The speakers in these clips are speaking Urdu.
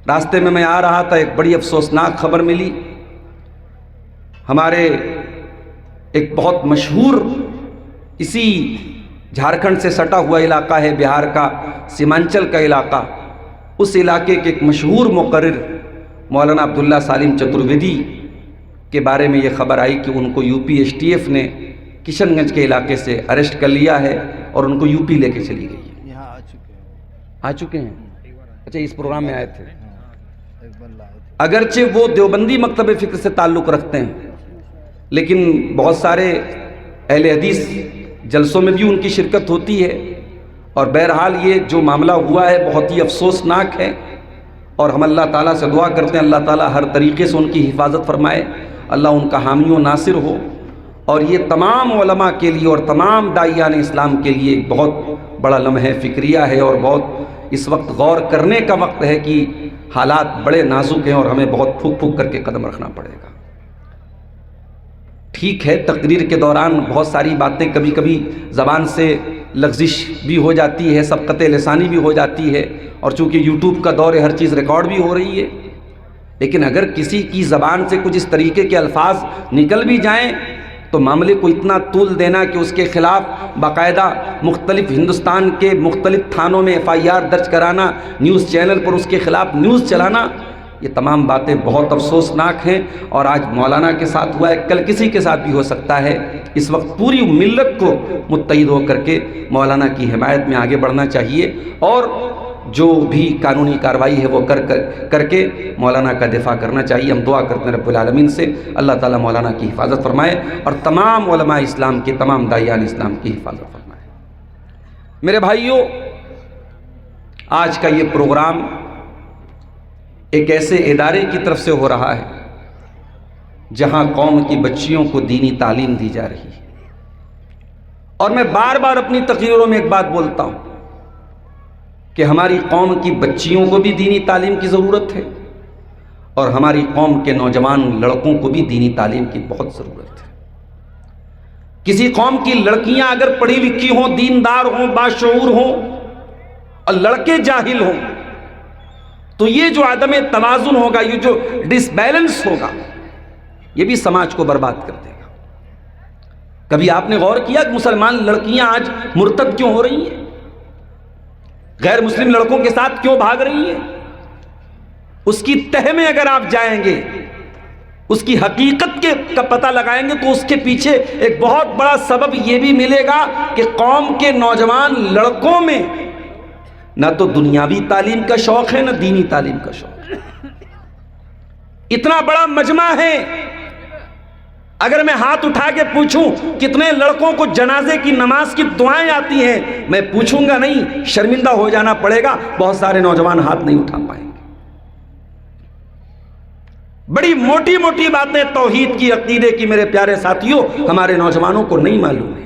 راستے میں آ رہا تھا، ایک بڑی افسوسناک خبر ملی. ہمارے ایک بہت مشہور اسی جھارکھنڈ سے سٹا ہوا علاقہ ہے بہار کا سیمانچل کا علاقہ، اس علاقے کے ایک مشہور مقرر مولانا عبداللہ سالم چترویدی کے بارے میں یہ خبر آئی کہ ان کو U P S T F نے کشن گنج کے علاقے سے اریسٹ کر لیا ہے اور ان کو یو پی لے کے چلی گئی ہے. یہاں آ چکے ہیں. اچھا، اس پروگرام میں آئے تھے. اگرچہ وہ دیوبندی مکتب فکر سے تعلق رکھتے ہیں، لیکن بہت سارے اہل حدیث جلسوں میں بھی ان کی شرکت ہوتی ہے. اور بہرحال یہ جو معاملہ ہوا ہے بہت ہی افسوسناک ہے، اور ہم اللہ تعالیٰ سے دعا کرتے ہیں اللہ تعالیٰ ہر طریقے سے ان کی حفاظت فرمائے، اللہ ان کا حامی و ناصر ہو. اور یہ تمام علماء کے لیے اور تمام داعیان اسلام کے لیے ایک بہت بڑا لمحہ فکریہ ہے، اور بہت اس وقت غور کرنے کا وقت ہے کہ حالات بڑے نازک ہیں اور ہمیں بہت پھک پھک کر کے قدم رکھنا پڑے گا. ٹھیک ہے، تقریر کے دوران بہت ساری باتیں کبھی کبھی زبان سے لغزش بھی ہو جاتی ہے، سبقت لسانی بھی ہو جاتی ہے، اور چونکہ یوٹیوب کا دور ہے ہر چیز ریکارڈ بھی ہو رہی ہے. لیکن اگر کسی کی زبان سے کچھ اس طریقے کے الفاظ نکل بھی جائیں تو معاملے کو اتنا طول دینا کہ اس کے خلاف باقاعدہ مختلف ہندوستان کے مختلف تھانوں میں ایف آئی آر درج کرانا، نیوز چینل پر اس کے خلاف نیوز چلانا، یہ تمام باتیں بہت افسوسناک ہیں. اور آج مولانا کے ساتھ ہوا ہے، کل کسی کے ساتھ بھی ہو سکتا ہے. اس وقت پوری ملت کو متحد ہو کر کے مولانا کی حمایت میں آگے بڑھنا چاہیے، اور جو بھی قانونی کارروائی ہے وہ کر کے مولانا کا دفاع کرنا چاہیے. ہم دعا کرتے ہیں رب العالمین سے اللہ تعالیٰ مولانا کی حفاظت فرمائے اور تمام علماء اسلام کے، تمام داعیان اسلام کی حفاظت فرمائے. میرے بھائیوں، آج کا یہ پروگرام ایک ایسے ادارے کی طرف سے ہو رہا ہے جہاں قوم کی بچیوں کو دینی تعلیم دی جا رہی ہے. اور میں بار بار اپنی تقریروں میں ایک بات بولتا ہوں کہ ہماری قوم کی بچیوں کو بھی دینی تعلیم کی ضرورت ہے، اور ہماری قوم کے نوجوان لڑکوں کو بھی دینی تعلیم کی بہت ضرورت ہے. کسی قوم کی لڑکیاں اگر پڑھی لکھی ہوں، دیندار ہوں، باشعور ہوں، اور لڑکے جاہل ہوں، تو یہ جو عدم توازن ہوگا، یہ جو ڈس بیلنس ہوگا، یہ بھی سماج کو برباد کر دے گا. کبھی آپ نے غور کیا کہ مسلمان لڑکیاں آج مرتد کیوں ہو رہی ہیں؟ غیر مسلم لڑکوں کے ساتھ کیوں بھاگ رہی ہیں؟ اس کی تہ میں اگر آپ جائیں گے، اس کی حقیقت کا پتہ لگائیں گے، تو اس کے پیچھے ایک بہت بڑا سبب یہ بھی ملے گا کہ قوم کے نوجوان لڑکوں میں نہ تو دنیاوی تعلیم کا شوق ہے، نہ دینی تعلیم کا شوق ہے. اتنا بڑا مجمع ہے، اگر میں ہاتھ اٹھا کے پوچھوں کتنے لڑکوں کو جنازے کی نماز کی دعائیں آتی ہیں، میں پوچھوں گا نہیں، شرمندہ ہو جانا پڑے گا. بہت سارے نوجوان ہاتھ نہیں اٹھا پائیں گے. بڑی موٹی موٹی باتیں توحید کی، عقیدے کی میرے پیارے ساتھیوں ہمارے نوجوانوں کو نہیں معلوم ہے.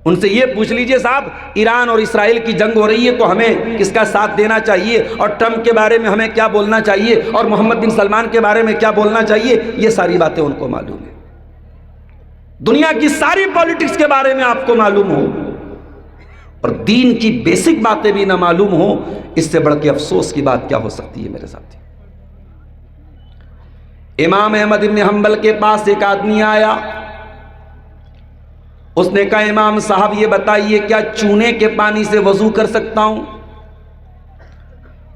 ان سے یہ پوچھ لیجئے صاحب، ایران اور اسرائیل کی جنگ ہو رہی ہے تو ہمیں کس کا ساتھ دینا چاہیے، اور ٹرمپ کے بارے میں ہمیں کیا بولنا چاہیے، اور محمد بن سلمان کے بارے میں کیا بولنا چاہیے، یہ ساری باتیں ان کو معلوم ہے. دنیا کی ساری پالیٹکس کے بارے میں آپ کو معلوم ہو، اور دین کی بیسک باتیں بھی نہ معلوم ہو، اس سے بڑھ کے افسوس کی بات کیا ہو سکتی ہے میرے ساتھی. امام احمد بن حنبل کے پاس ایک آدمی آیا، اس نے کہا امام صاحب یہ بتائیے کیا چونے کے پانی سے وضو کر سکتا ہوں؟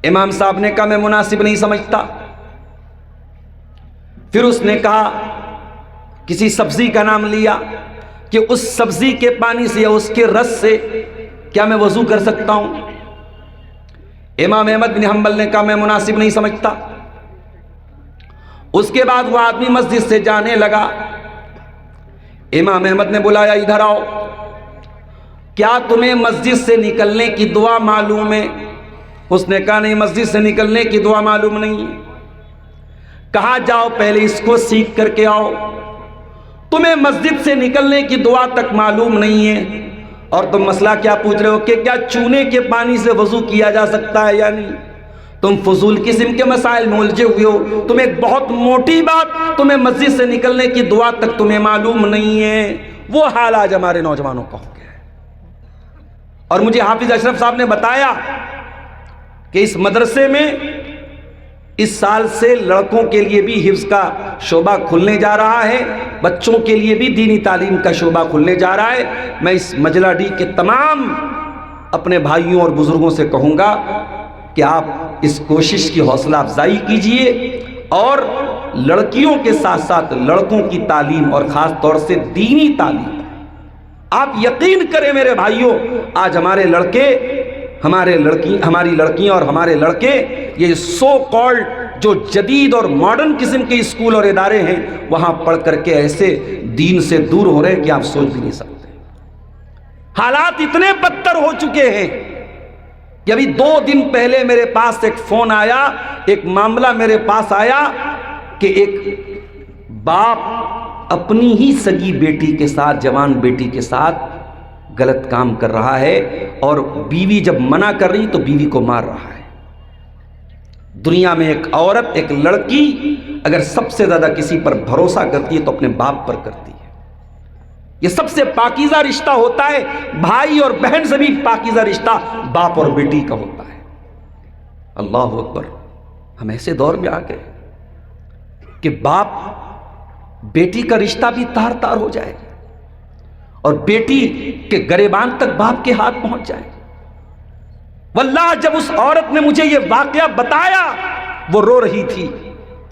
امام صاحب نے کہا میں مناسب نہیں سمجھتا. پھر اس نے کہا، کسی سبزی کا نام لیا کہ اس سبزی کے پانی سے یا اس کے رس سے کیا میں وضو کر سکتا ہوں؟ امام احمد بن حنبل نے کہا میں مناسب نہیں سمجھتا. اس کے بعد وہ آدمی مسجد سے جانے لگا. امام احمد نے بلایا، ادھر آؤ، کیا تمہیں مسجد سے نکلنے کی دعا معلوم ہے؟ اس نے کہا نہیں، مسجد سے نکلنے کی دعا معلوم نہیں ہے. کہا جاؤ پہلے اس کو سیکھ کر کے آؤ. تمہیں مسجد سے نکلنے کی دعا تک معلوم نہیں ہے اور تم مسئلہ کیا پوچھ رہے ہو کہ کیا چونے کے پانی سے وضو کیا جا سکتا ہے یا نہیں؟ تم فضول قسم کے مسائل میں الجھے ہوئے ہو. تم ایک بہت موٹی بات، تمہیں مسجد سے نکلنے کی دعا تک تمہیں معلوم نہیں ہے. وہ حال آج ہمارے نوجوانوں کا ہو گیا ہے. اور مجھے حافظ اشرف صاحب نے بتایا کہ اس مدرسے میں اس سال سے لڑکوں کے لیے بھی حفظ کا شعبہ کھلنے جا رہا ہے، بچوں کے لیے بھی دینی تعلیم کا شعبہ کھلنے جا رہا ہے۔ میں اس مجلہ ڈی کے تمام اپنے بھائیوں اور بزرگوں سے کہوں گا کہ آپ اس کوشش کی حوصلہ افزائی کیجئے اور لڑکیوں کے ساتھ ساتھ لڑکوں کی تعلیم اور خاص طور سے دینی تعلیم، آپ یقین کریں میرے بھائیوں، آج ہمارے لڑکے، ہماری لڑکیاں اور ہمارے لڑکے یہ سو کالڈ جو جدید اور ماڈرن قسم کے اسکول اور ادارے ہیں وہاں پڑھ کر کے ایسے دین سے دور ہو رہے ہیں کہ آپ سوچ بھی نہیں سکتے۔ حالات اتنے بدتر ہو چکے ہیں کہ ابھی 2 دن پہلے میرے پاس ایک فون آیا، ایک معاملہ میرے پاس آیا کہ ایک باپ اپنی ہی سگی بیٹی کے ساتھ، جوان بیٹی کے ساتھ غلط کام کر رہا ہے اور بیوی جب منع کر رہی تو بیوی کو مار رہا ہے۔ دنیا میں ایک عورت، ایک لڑکی اگر سب سے زیادہ کسی پر بھروسہ کرتی ہے تو اپنے باپ پر کرتی ہے۔ یہ سب سے پاکیزہ رشتہ ہوتا ہے، بھائی اور بہن سے بھی پاکیزہ رشتہ باپ اور بیٹی کا ہوتا ہے۔ اللہ اکبر، ہم ایسے دور میں آ گئے کہ باپ بیٹی کا رشتہ بھی تار تار ہو جائے اور بیٹی کے گریبان تک باپ کے ہاتھ پہنچ جائے۔ واللہ جب اس عورت نے مجھے یہ واقعہ بتایا وہ رو رہی تھی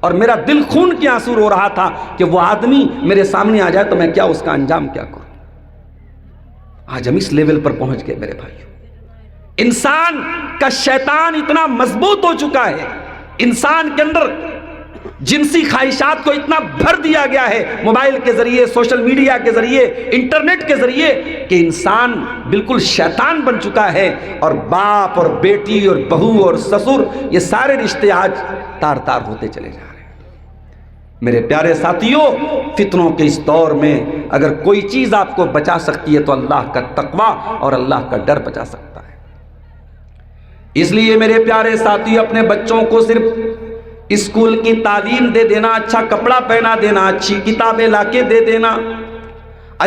اور میرا دل خون کے آنسو رو رہا تھا کہ وہ آدمی میرے سامنے آ جائے تو میں کیا اس کا انجام کیا کروں۔ آج ہم اس لیول پر پہنچ گئے میرے بھائیوں، انسان کا شیطان اتنا مضبوط ہو چکا ہے، انسان کے اندر جنسی خواہشات کو اتنا بھر دیا گیا ہے موبائل کے ذریعے، سوشل میڈیا کے ذریعے، انٹرنیٹ کے ذریعے کہ انسان بالکل شیطان بن چکا ہے، اور باپ اور بیٹی اور بہو اور سسر یہ سارے رشتے آج تار تار ہوتے چلے جا رہے ہیں۔ میرے پیارے ساتھیوں، فتنوں کے اس دور میں اگر کوئی چیز آپ کو بچا سکتی ہے تو اللہ کا تقویٰ اور اللہ کا ڈر بچا سکتا ہے۔ اس لیے میرے پیارے ساتھیوں، اپنے بچوں کو صرف اسکول کی تعلیم دے دینا، اچھا کپڑا پہنا دینا، اچھی کتابیں لا کے دے دینا،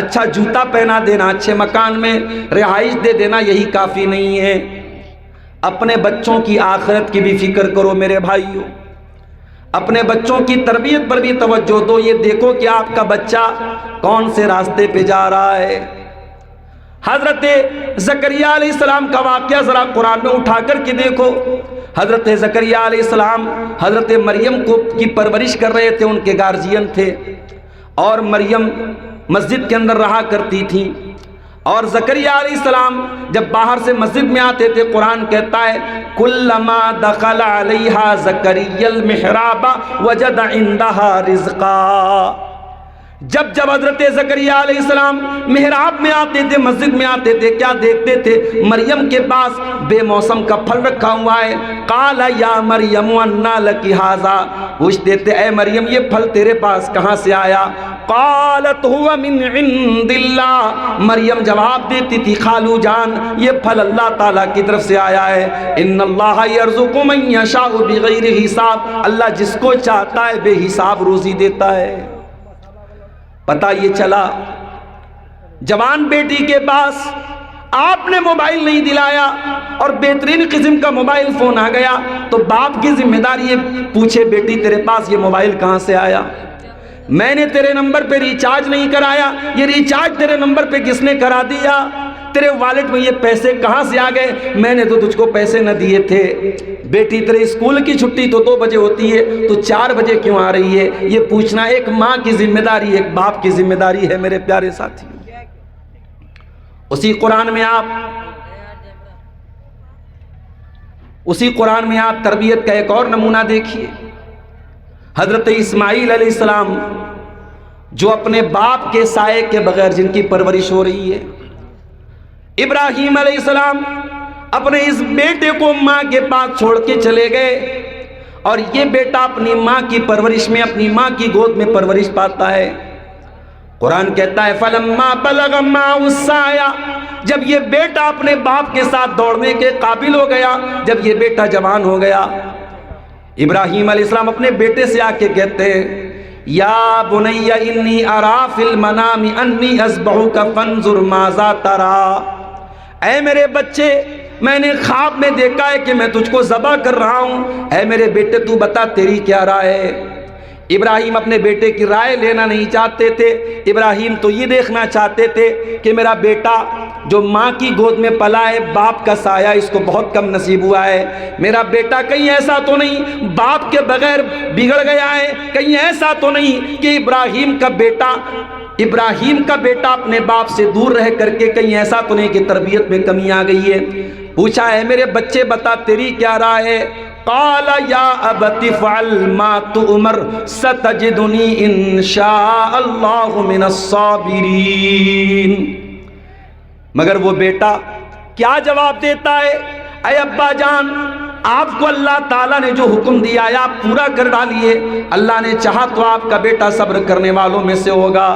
اچھا جوتا پہنا دینا، اچھے مکان میں رہائش دے دینا، یہی کافی نہیں ہے۔ اپنے بچوں کی آخرت کی بھی فکر کرو میرے بھائیوں، اپنے بچوں کی تربیت پر بھی توجہ دو۔ یہ دیکھو کہ آپ کا بچہ کون سے راستے پہ جا رہا ہے۔ حضرت زکریا علیہ السلام کا واقعہ ذرا قرآن میں اٹھا کر کے دیکھو۔ حضرت زکریا علیہ السلام حضرت مریم کی پرورش کر رہے تھے، ان کے گارجین تھے، اور مریم مسجد کے اندر رہا کرتی تھی، اور زکریا علیہ السلام جب باہر سے مسجد میں آتے تھے، قرآن کہتا ہے کلما دخل علیہا زکریا المحراب وجد عندہا رزقا۔ جب جب حضرت زکریا علیہ السلام محراب میں آتے تھے، مسجد میں آتے تھے، کیا دیکھتے تھے؟ مریم کے پاس بے موسم کا پھل رکھا ہوا ہے۔ قال یا مریم انا لک ھذا، پوچھتے تھے اے مریم یہ پھل تیرے پاس کہاں سے آیا؟ قالت هو من عند اللہ، مریم جواب دیتی تھی خالو جان یہ پھل اللہ تعالیٰ کی طرف سے آیا ہے۔ ان اللہ یرزق من یشاء بغیر حساب، اللہ جس کو چاہتا ہے بے حساب روزی دیتا ہے۔ پتہ یہ چلا جوان بیٹی کے پاس آپ نے موبائل نہیں دلایا اور بہترین قسم کا موبائل فون آ گیا تو باپ کی ذمہ داری یہ پوچھے بیٹی تیرے پاس یہ موبائل کہاں سے آیا؟ میں نے تیرے نمبر پہ ریچارج نہیں کرایا، یہ ریچارج تیرے نمبر پہ کس نے کرا دیا؟ تیرے والد میں یہ پیسے کہاں سے آ گئے؟ میں نے تو تجھ کو پیسے نہ دیے تھے۔ بیٹی تیرے اسکول کی چھٹی تو 2 بجے ہوتی ہے، تو 4 بجے کیوں آ رہی ہے؟ یہ پوچھنا ایک ماں کی ذمہ داری، ایک باپ کی ذمہ داری ہے میرے پیارے ساتھی۔ اسی قرآن میں آپ تربیت کا ایک اور نمونہ دیکھیے۔ حضرت اسماعیل علیہ السلام جو اپنے باپ کے سائے کے بغیر جن کی پرورش ہو رہی ہے، ابراہیم علیہ السلام اپنے اس بیٹے کو ماں کے پاس چھوڑ کے چلے گئے، اور یہ بیٹا اپنی ماں کی پرورش میں، اپنی ماں کی گود میں پرورش پاتا ہے۔ قرآن کہتا ہے فَلَمَّا بَلَغَ مَعَهُ السَّعْيَ، جب یہ بیٹا اپنے باپ کے ساتھ دوڑنے کے قابل ہو گیا، جب یہ بیٹا جوان ہو گیا، ابراہیم علیہ السلام اپنے بیٹے سے آ کے کہتے ہیں یا بنی انی ارا فی المنام انی اذبحک فانظر ماذا تری، اے میرے بچے میں نے خواب میں دیکھا ہے کہ میں تجھ کو ذبح کر رہا ہوں، اے میرے بیٹے تو بتا تیری کیا رائے ہے؟ ابراہیم اپنے بیٹے کی رائے لینا نہیں چاہتے تھے، ابراہیم تو یہ دیکھنا چاہتے تھے کہ میرا بیٹا جو ماں کی گود میں پلا ہے، باپ کا سایہ اس کو بہت کم نصیب ہوا ہے، میرا بیٹا کہیں ایسا تو نہیں باپ کے بغیر بگڑ گیا ہے، کہیں ایسا تو نہیں کہ ابراہیم کا بیٹا اپنے باپ سے دور رہ کر کے کہیں ایسا تو نہیں کہ تربیت میں کمی آ گئی ہے۔ پوچھا ہے میرے بچے بتا تیری کیا رائے ہے؟ قال یا ابت فعل ما تؤمر ستجدنی انشاء اللہ من الصابرین۔ مگر وہ بیٹا کیا جواب دیتا ہے؟ اے ابا جان، آپ کو اللہ تعالیٰ نے جو حکم دیا ہے آپ پورا کر ڈالیے، اللہ نے چاہا تو آپ کا بیٹا صبر کرنے والوں میں سے ہوگا۔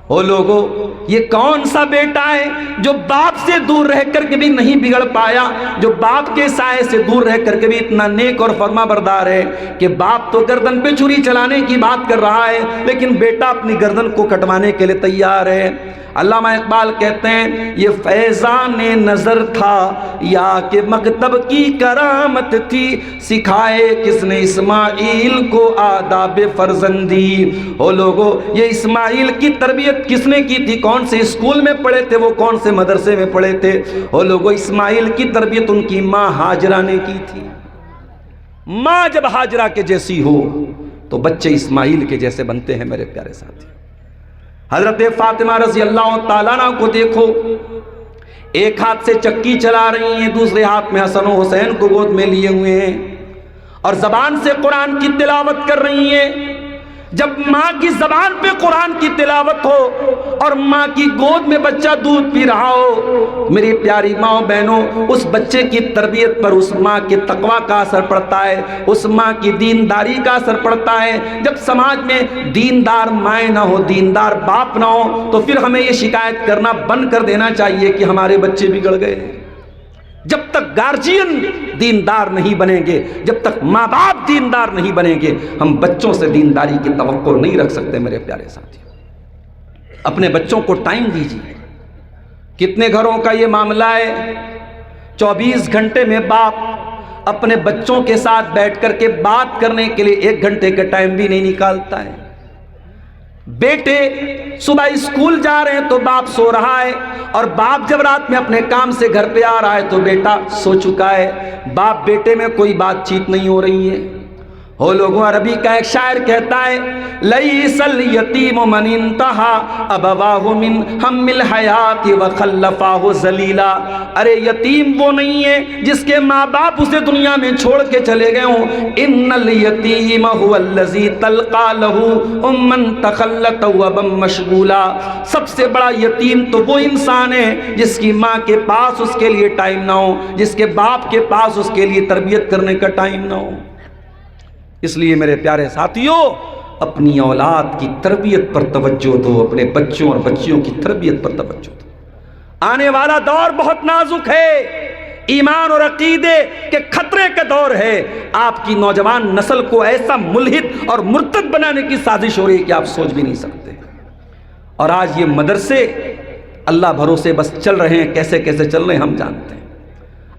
او لوگو، یہ کون سا بیٹا ہے جو باپ سے دور رہ کر کے بھی نہیں بگڑ پایا، جو باپ کے سائے سے دور رہ کر کے بھی اتنا نیک اور فرما بردار ہے کہ باپ تو گردن پہ چھری چلانے کی بات کر رہا ہے لیکن بیٹا اپنی گردن کو کٹوانے کے لیے تیار ہے۔ علامہ اقبال کہتے ہیں یہ فیضان نظر تھا یا کہ مکتب کی کرامت تھی، سکھائے کس نے اسماعیل کو آداب فرزندی۔ او لوگو، یہ اسماعیل کی تربیت کس نے کی تھی؟ کون سے اسکول میں پڑھے تھے وہ؟ کون سے مدرسے میں پڑھے تھے؟ او لوگو، اسماعیل کی تربیت ان کی ماں ہاجرہ نے کی تھی۔ ماں جب ہاجرہ کے جیسی ہو تو بچے اسماعیل کے جیسے بنتے ہیں میرے پیارے ساتھی۔ حضرت فاطمہ رضی اللہ تعالیٰ عنہ کو دیکھو، ایک ہاتھ سے چکی چلا رہی ہیں، دوسرے ہاتھ میں حسن و حسین کو گود میں لیے ہوئے ہیں اور زبان سے قرآن کی تلاوت کر رہی ہیں۔ جب ماں کی زبان پہ قرآن کی تلاوت ہو اور ماں کی گود میں بچہ دودھ پی رہا ہو، میری پیاری ماں بہنوں، اس بچے کی تربیت پر اس ماں کے تقوی کا اثر پڑتا ہے، اس ماں کی دینداری کا اثر پڑتا ہے۔ جب سماج میں دیندار مائیں نہ ہو، دیندار باپ نہ ہو، تو پھر ہمیں یہ شکایت کرنا بند کر دینا چاہیے کہ ہمارے بچے بگڑ گئے۔ جب تک گارجین دیندار نہیں بنیں گے، جب تک ماں باپ دیندار نہیں بنیں گے، ہم بچوں سے دینداری کی توقع نہیں رکھ سکتے میرے پیارے ساتھی۔ اپنے بچوں کو ٹائم دیجیے۔ کتنے گھروں کا یہ معاملہ ہے، 24 گھنٹے میں باپ اپنے بچوں کے ساتھ بیٹھ کر کے بات کرنے کے لیے 1 گھنٹے کا ٹائم بھی نہیں نکالتا ہے۔ بیٹے صبح اسکول جا رہے ہیں تو باپ سو رہا ہے، اور باپ جب رات میں اپنے کام سے گھر پہ آ رہا ہے تو بیٹا سو چکا ہے۔ باپ بیٹے میں کوئی بات چیت نہیں ہو رہی ہے۔ ہو لوگوں، عربی کا ایک شاعر کہتا ہے لیس الیتیم من انتہا ابواہ من ہم الحیات وخلفاہ ذلیلا۔ ارے یتیم وہ نہیں ہے جس کے ماں باپ اسے دنیا میں چھوڑ کے چلے گئے ہوں۔ ان الیتیم هو الذی تلقى له امن تخلت وابا مشغولا۔ سب سے بڑا یتیم تو وہ انسان ہے جس کی ماں کے پاس اس کے لیے ٹائم نہ ہو، جس کے باپ کے پاس اس کے لیے تربیت کرنے کا ٹائم نہ ہو۔ اس لیے میرے پیارے ساتھیوں، اپنی اولاد کی تربیت پر توجہ دو، اپنے بچوں اور بچیوں کی تربیت پر توجہ دو۔ آنے والا دور بہت نازک ہے، ایمان اور عقیدے کے خطرے کا دور ہے۔ آپ کی نوجوان نسل کو ایسا ملحد اور مرتد بنانے کی سازش ہو رہی ہے کہ آپ سوچ بھی نہیں سکتے۔ اور آج یہ مدرسے اللہ بھروسے بس چل رہے ہیں، کیسے کیسے چل رہے ہیں ہم جانتے ہیں۔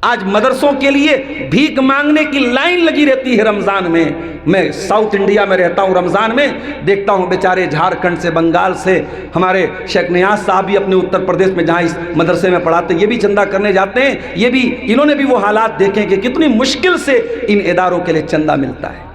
آج مدرسوں کے لیے بھیک مانگنے کی لائن لگی رہتی ہے رمضان میں۔ میں ساؤتھ انڈیا میں رہتا ہوں، رمضان میں دیکھتا ہوں بیچارے جھارکھنڈ سے، بنگال سے، ہمارے شیخ نیاز صاحب بھی اپنے اتر پردیش میں جہاں اس مدرسے میں پڑھاتے ہیں، یہ بھی چندہ کرنے جاتے ہیں۔ یہ بھی انہوں نے بھی وہ حالات دیکھیں کہ کتنی مشکل سے ان اداروں کے لیے چندہ ملتا ہے،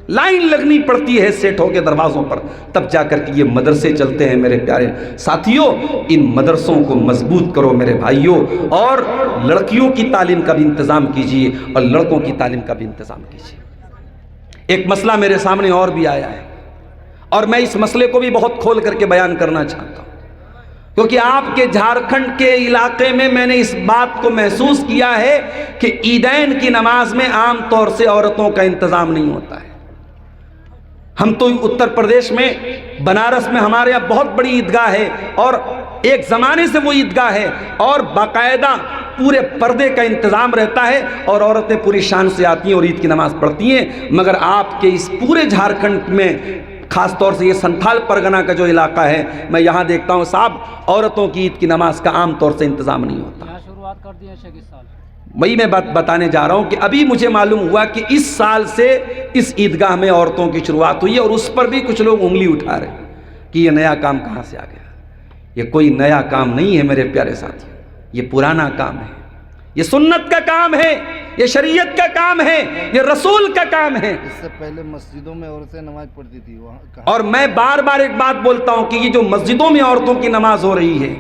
لائن لگنی پڑتی ہے سیٹھوں کے دروازوں پر، تب جا کر کے یہ مدرسے چلتے ہیں۔ میرے پیارے ساتھیوں، ان مدرسوں کو مضبوط کرو میرے بھائیوں، اور لڑکیوں کی تعلیم کا بھی انتظام کیجیے اور لڑکوں کی تعلیم کا بھی انتظام کیجیے۔ ایک مسئلہ میرے سامنے اور بھی آیا ہے، اور میں اس مسئلے کو بھی بہت کھول کر کے بیان کرنا چاہتا ہوں، کیونکہ آپ کے جھارکھنڈ کے علاقے میں نے اس بات کو محسوس کیا ہے کہ عیدین کی نماز میں عام طور سے عورتوں کا انتظام نہیں ہوتا ہے۔ ہم تو اتر پردیش میں بنارس میں ہمارے یہاں بہت بڑی عیدگاہ ہے، اور ایک زمانے سے وہ عیدگاہ ہے، اور باقاعدہ پورے پردے کا انتظام رہتا ہے، اور عورتیں پوری شان سے آتی ہیں اور عید کی نماز پڑھتی ہیں۔ مگر آپ کے اس پورے جھارکھنڈ میں، خاص طور سے یہ سنتھال پرگنہ کا جو علاقہ ہے، میں یہاں دیکھتا ہوں صاحب، عورتوں کی عید کی نماز کا عام طور سے انتظام نہیں ہوتا۔ شروعات کر دی ہے شیخ اس سال۔ وہی میں بات بتانے جا رہا ہوں کہ ابھی مجھے معلوم ہوا کہ اس سال سے اس عیدگاہ میں عورتوں کی شروعات ہوئی ہے، اور اس پر بھی کچھ لوگ انگلی اٹھا رہے ہیں کہ یہ نیا کام کہاں سے آ گیا۔ یہ کوئی نیا کام نہیں ہے میرے پیارے ساتھیوں، یہ پرانا کام ہے، یہ سنت کا کام ہے، یہ شریعت کا کام ہے، یہ رسول کا کام ہے۔ اس سے پہلے مسجدوں میں عورتیں نماز پڑھتی تھی، وہاں اور میں بار بار ایک بات بولتا ہوں کہ یہ جو مسجدوں میں عورتوں کی نماز ہو رہی ہے،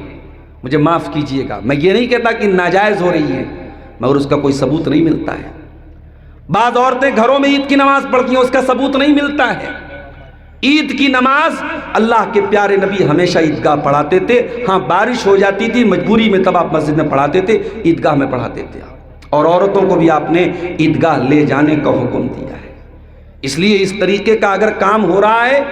مجھے معاف کیجئے گا، میں یہ نہیں کہتا کہ ناجائز ہو رہی ہے، مگر اس کا کوئی ثبوت نہیں ملتا ہے۔ بعض عورتیں گھروں میں عید کی نماز پڑھتی ہیں، اس کا ثبوت نہیں ملتا ہے۔ عید کی نماز اللہ کے پیارے نبی ہمیشہ عیدگاہ پڑھاتے تھے، ہاں بارش ہو جاتی تھی مجبوری میں تب آپ مسجد میں پڑھاتے تھے، عیدگاہ میں پڑھاتے تھے آپ، اور عورتوں کو بھی آپ نے عیدگاہ لے جانے کا حکم دیا ہے۔ اس لیے اس طریقے کا اگر کام ہو رہا ہے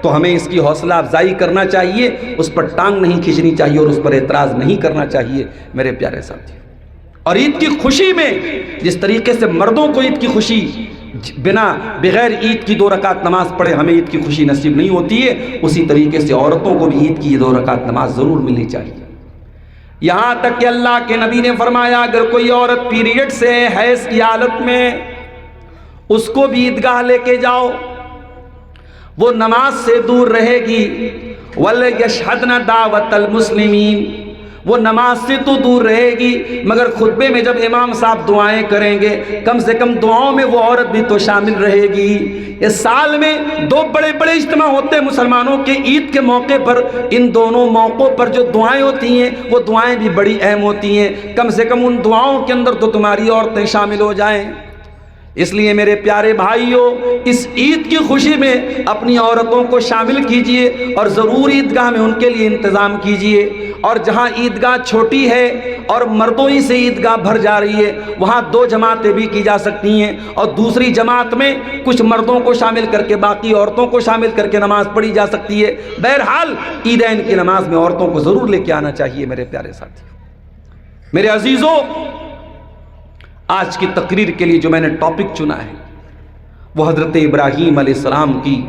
تو ہمیں اس کی حوصلہ افزائی کرنا چاہیے، اس پر ٹانگ نہیں کھینچنی چاہیے اور اس پر اعتراض نہیں کرنا چاہیے میرے پیارے ساتھی۔ اور عید کی خوشی میں جس طریقے سے مردوں کو عید کی خوشی بغیر عید کی 2 رکعت نماز پڑھے ہمیں عید کی خوشی نصیب نہیں ہوتی ہے، اسی طریقے سے عورتوں کو بھی عید کی 2 رکعت نماز ضرور ملنی چاہیے۔ یہاں تک کہ اللہ کے نبی نے فرمایا اگر کوئی عورت پیریڈ سے حیض کی حالت میں، اس کو بھی عیدگاہ لے کے جاؤ، وہ نماز سے دور رہے گی، وَلْيَشْهَدْنَ دَعْوَةَ الْمُسْلِمِينَ، وہ نماز سے تو دور رہے گی مگر خطبے میں جب امام صاحب دعائیں کریں گے کم سے کم دعاؤں میں وہ عورت بھی تو شامل رہے گی۔ اس سال میں 2 بڑے بڑے اجتماع ہوتے ہیں مسلمانوں کے عید کے موقع پر، ان دونوں موقعوں پر جو دعائیں ہوتی ہیں وہ دعائیں بھی بڑی اہم ہوتی ہیں، کم سے کم ان دعاؤں کے اندر تو تمہاری عورتیں شامل ہو جائیں۔ اس لیے میرے پیارے بھائیوں، اس عید کی خوشی میں اپنی عورتوں کو شامل کیجئے اور ضرور عیدگاہ میں ان کے لیے انتظام کیجئے، اور جہاں عیدگاہ چھوٹی ہے اور مردوں ہی سے عیدگاہ بھر جا رہی ہے وہاں 2 جماعتیں بھی کی جا سکتی ہیں، اور دوسری جماعت میں کچھ مردوں کو شامل کر کے باقی عورتوں کو شامل کر کے نماز پڑھی جا سکتی ہے۔ بہرحال عیدین کی نماز میں عورتوں کو ضرور لے کے آنا چاہیے میرے پیارے ساتھی۔ میرے عزیزوں، آج کی تقریر کے لیے جو میں نے ٹاپک چنا ہے وہ حضرت ابراہیم علیہ السلام کی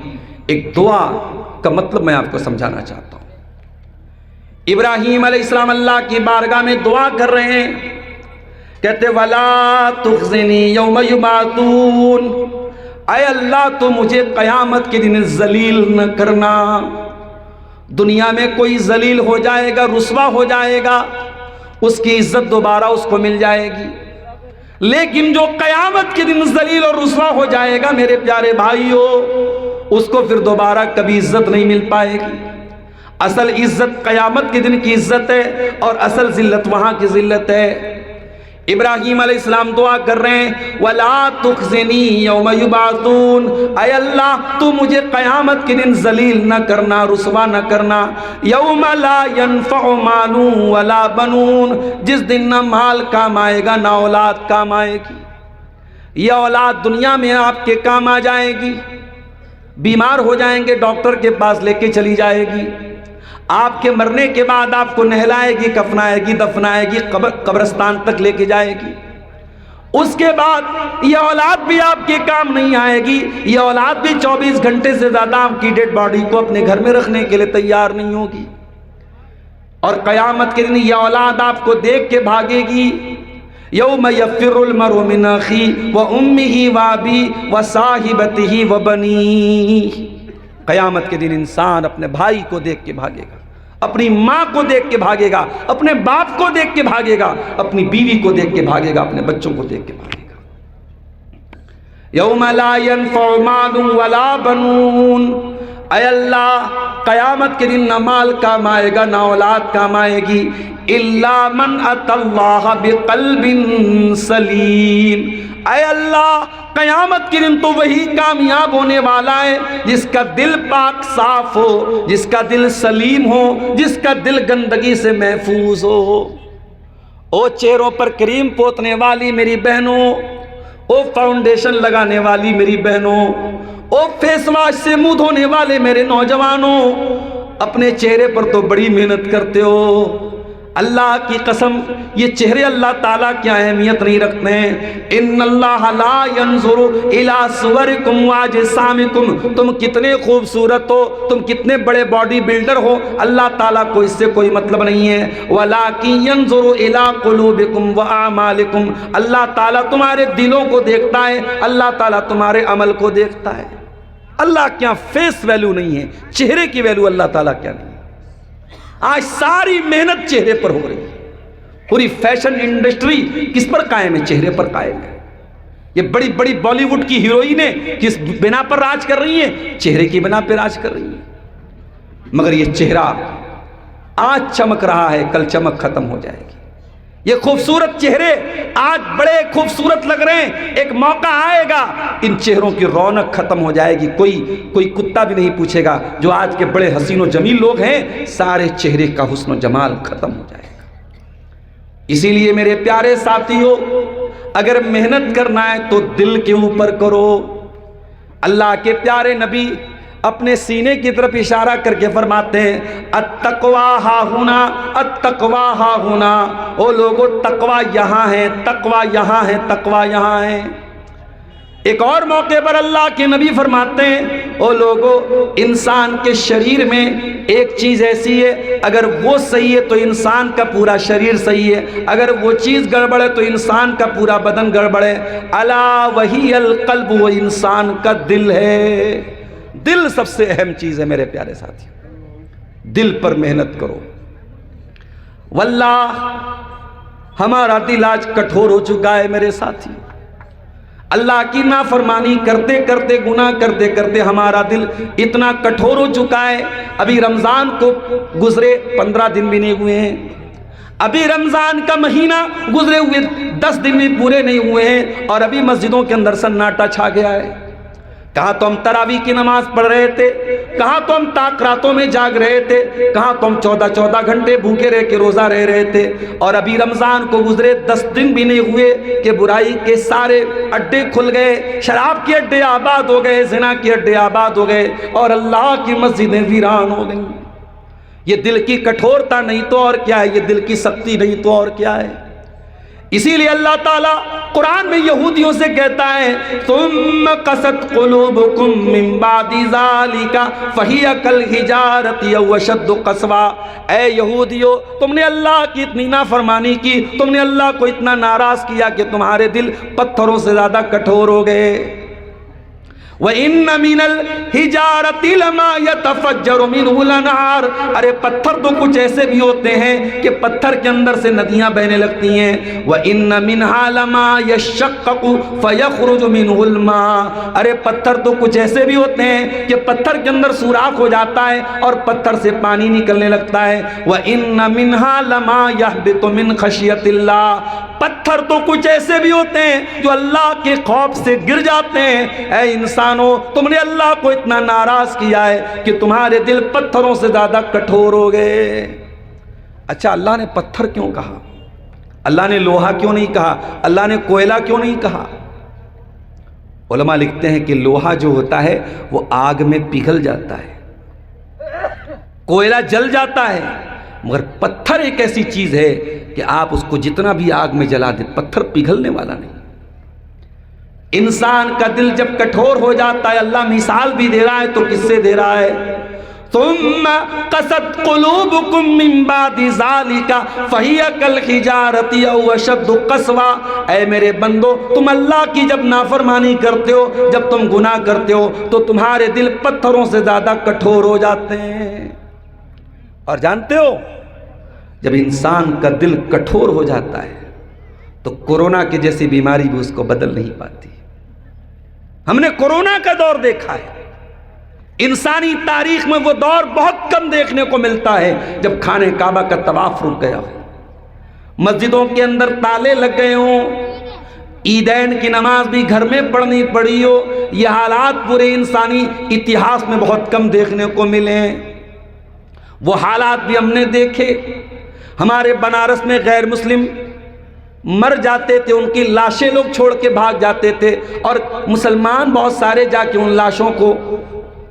ایک دعا کا مطلب میں آپ کو سمجھانا چاہتا ہوں۔ ابراہیم علیہ السلام اللہ کی بارگاہ میں دعا کر رہے ہیں، کہتے وَلَا تُخْزِنِي يَوْمَ يُبْعَثُونَ، اے اللہ تو مجھے قیامت کے دن ذلیل نہ کرنا۔ دنیا میں کوئی ذلیل ہو جائے گا، رسوا ہو جائے گا، اس کی عزت دوبارہ اس کو مل جائے گی، لیکن جو قیامت کے دن ذلیل اور رسوا ہو جائے گا میرے پیارے بھائیوں، اس کو پھر دوبارہ کبھی عزت نہیں مل پائے گی۔ اصل عزت قیامت کے دن کی عزت ہے اور اصل ذلت وہاں کی ذلت ہے۔ ابراہیم علیہ السلام دعا کر رہے ہیں وَلَا تُخْزِنِي يَوْمَ يُبْعَثُونَ، اے اللہ تو مجھے قیامت کے دن ذلیل نہ کرنا، رسوا نہ کرنا۔ یوم لا ينفع مال ولا بنون، جس دن نہ مال کام آئے گا نہ اولاد کام آئے گی۔ یہ اولاد دنیا میں آپ کے کام آ جائے گی، بیمار ہو جائیں گے ڈاکٹر کے پاس لے کے چلی جائے گی، آپ کے مرنے کے بعد آپ کو نہلائے گی، کفنائے گی، دفنائے گی، قبرستان تک لے کے جائے گی۔ اس کے بعد یہ اولاد بھی آپ کے کام نہیں آئے گی، یہ اولاد بھی 24 گھنٹے سے زیادہ آپ کی ڈیڈ باڈی کو اپنے گھر میں رکھنے کے لیے تیار نہیں ہوگی، اور قیامت کے دن یہ اولاد آپ کو دیکھ کے بھاگے گی۔ یوم یفر المرء من اخیہ وامہ وابیہ وصاحبتہ وبنیہ، قیامت کے دن انسان اپنے بھائی کو دیکھ کے بھاگے گا، اپنی ماں کو دیکھ کے بھاگے گا، اپنے باپ کو دیکھ کے بھاگے گا، اپنی بیوی کو دیکھ کے بھاگے گا، اپنے بچوں کو دیکھ کے بھاگے گا۔ یوم لا ينفع مال ولا بنون، اے اللہ قیامت کے دن نہ مال کام آئے گا نہ اولاد کام آئے گی، الا من اتى اللہ بقلب سلیم، اے اللہ قیامت کے دن تو وہی کامیاب ہونے والا ہے جس کا دل پاک صاف ہو، جس کا دل سلیم ہو، جس کا دل گندگی سے محفوظ ہو۔ او چہروں پر کریم پوتنے والی میری بہنوں، او فاؤنڈیشن لگانے والی میری بہنوں، او فیس واش سے منہ دھونے والے میرے نوجوانوں، اپنے چہرے پر تو بڑی محنت کرتے ہو، اللہ کی قسم یہ چہرے اللہ تعالیٰ کی اہمیت نہیں رکھتے ہیں۔ ان اللہ لا ينظر الى صورکم واجسامکم، تم کتنے خوبصورت ہو، تم کتنے بڑے باڈی بلڈر ہو، اللہ تعالیٰ کو اس سے کوئی مطلب نہیں ہے۔ ولکن ينظر الى قلوبکم واعمالکم، اللہ تعالیٰ تمہارے دلوں کو دیکھتا ہے، اللہ تعالیٰ تمہارے عمل کو دیکھتا ہے۔ اللہ کیا فیس ویلیو نہیں ہے، چہرے کی ویلیو اللہ تعالیٰ کیا نہیں ہے۔ آج ساری محنت چہرے پر ہو رہی ہے، پوری فیشن انڈسٹری کس پر قائم ہے؟ چہرے پر قائم ہے۔ یہ بڑی بڑی بالی ووڈ کی ہیروئنیں کس بنا پر راج کر رہی ہیں؟ چہرے کی بنا پر راج کر رہی ہیں۔ مگر یہ چہرہ آج چمک رہا ہے، کل چمک ختم ہو جائے گی۔ یہ خوبصورت چہرے آج بڑے خوبصورت لگ رہے ہیں، ایک موقع آئے گا ان چہروں کی رونق ختم ہو جائے گی۔ کوئی کتا بھی نہیں پوچھے گا، جو آج کے بڑے حسین و جمیل لوگ ہیں، سارے چہرے کا حسن و جمال ختم ہو جائے گا۔ اسی لیے میرے پیارے ساتھیوں، اگر محنت کرنا ہے تو دل کے اوپر کرو۔ اللہ کے پیارے نبی اپنے سینے کی طرف اشارہ کر کے فرماتے ہیں التقوی ہا ہونا، التقوی ہا ہونا، او لوگو تقوی یہاں ہے، تقوی یہاں ہے، تقوی یہاں ہے۔ ایک اور موقع پر اللہ کے نبی فرماتے ہیں او لوگو انسان کے شریر میں ایک چیز ایسی ہے، اگر وہ صحیح ہے تو انسان کا پورا شریر صحیح ہے، اگر وہ چیز گڑبڑ ہے تو انسان کا پورا بدن گڑبڑ ہے۔ الا وہی القلب، وہ انسان کا دل ہے۔ دل سب سے اہم چیز ہے میرے پیارے ساتھیوں، دل پر محنت کرو۔ واللہ ہمارا دل آج کٹھور ہو چکا ہے میرے ساتھی، اللہ کی نافرمانی کرتے کرتے، گناہ کرتے کرتے ہمارا دل اتنا کٹھور ہو چکا ہے۔ ابھی رمضان کو گزرے 15 دن بھی نہیں ہوئے ہیں، ابھی رمضان کا مہینہ گزرے ہوئے 10 دن بھی پورے نہیں ہوئے ہیں، اور ابھی مسجدوں کے اندر سناٹا چھا گیا ہے۔ کہاں تو ہم تراویح کی نماز پڑھ رہے تھے، کہاں تو ہم تاک راتوں میں جاگ رہے تھے، کہاں تو ہم 14 گھنٹے بھوکے رہ کے روزہ رہ رہے تھے، اور ابھی رمضان کو گزرے 10 دن بھی نہیں ہوئے کہ برائی کے سارے اڈے کھل گئے، شراب کے اڈے آباد ہو گئے، زنا کے اڈے آباد ہو گئے، اور اللہ کی مسجدیں ویران ہو گئیں۔ یہ دل کی کٹھورتا نہیں تو اور کیا ہے، یہ دل کی سختی نہیں تو اور کیا ہے۔ اسی لیے اللہ تعالیٰ قرآن میں یہودیوں سے کہتا ہے ثم قست قلوبکم من بعد ذالک فہی کالحجارۃ او اشد قسوا، اے یہودیو تم نے اللہ کی اتنی نافرمانی کی، تم نے اللہ کو اتنا ناراض کیا کہ تمہارے دل پتھروں سے زیادہ کٹھور ہو گئے۔ وَإِنَّ مِنَ الْحِجَارَةِ لَمَا يَتَفَجَّرُ مِنْهُ الْأَنْهَارُ، ارے پتھر تو کچھ ایسے بھی ہوتے ہیں کہ پتھر کے اندر سے ندیاں بہنے لگتی ہیں۔ وَإِنَّ مِنْهَا لَمَا يَشَّقَّقُ فَيَخْرُجُ مِنْهُ الْمَاءُ، ارے پتھر تو کچھ ایسے بھی ہوتے ہیں کہ پتھر کے اندر سوراخ ہو جاتا ہے اور پتھر سے پانی نکلنے لگتا ہے۔ وَإِنَّ مِنْهَا لَمَا يَهْبِطُ مِنْ خَشْيَةِ اللَّهِ، پتھر تو کچھ ایسے بھی ہوتے ہیں جو اللہ کے خوف سے گر جاتے ہیں۔ اے انسانو تم نے اللہ کو اتنا ناراض کیا ہے کہ تمہارے دل پتھروں سے زیادہ کٹھور ہو گئے۔ اچھا اللہ نے پتھر کیوں کہا؟ اللہ نے لوہا کیوں نہیں کہا؟ اللہ نے کوئلہ کیوں نہیں کہا؟ علماء لکھتے ہیں کہ لوہا جو ہوتا ہے وہ آگ میں پگھل جاتا ہے، کوئلہ جل جاتا ہے، مگر پتھر ایک ایسی چیز ہے کہ آپ اس کو جتنا بھی آگ میں جلا دیں پتھر پگھلنے والا نہیں۔ انسان کا دل جب کٹھور ہو جاتا ہے، اللہ مثال بھی دے رہا ہے تو کس سے دے رہا ہے؟ ثم قست قلوبکم من بعد ذالک فہی کالحجارۃ او اشد قسوا، اے میرے بندو تم اللہ کی جب نافرمانی کرتے ہو، جب تم گناہ کرتے ہو تو تمہارے دل پتھروں سے زیادہ کٹھور ہو جاتے ہیں۔ اور جانتے ہو جب انسان کا دل کٹھور ہو جاتا ہے تو کورونا کی جیسی بیماری بھی اس کو بدل نہیں پاتی۔ ہم نے کورونا کا دور دیکھا ہے، انسانی تاریخ میں وہ دور بہت کم دیکھنے کو ملتا ہے جب خانہ کعبہ کا طواف رک گیا ہو، مسجدوں کے اندر تالے لگ گئے ہوں، عیدین کی نماز بھی گھر میں پڑھنی پڑی ہو۔ یہ حالات پورے انسانی اتہاس میں بہت کم دیکھنے کو ملے ہیں۔ وہ حالات بھی ہم نے دیکھے، ہمارے بنارس میں غیر مسلم مر جاتے تھے، ان کی لاشیں لوگ چھوڑ کے بھاگ جاتے تھے، اور مسلمان بہت سارے جا کے ان لاشوں کو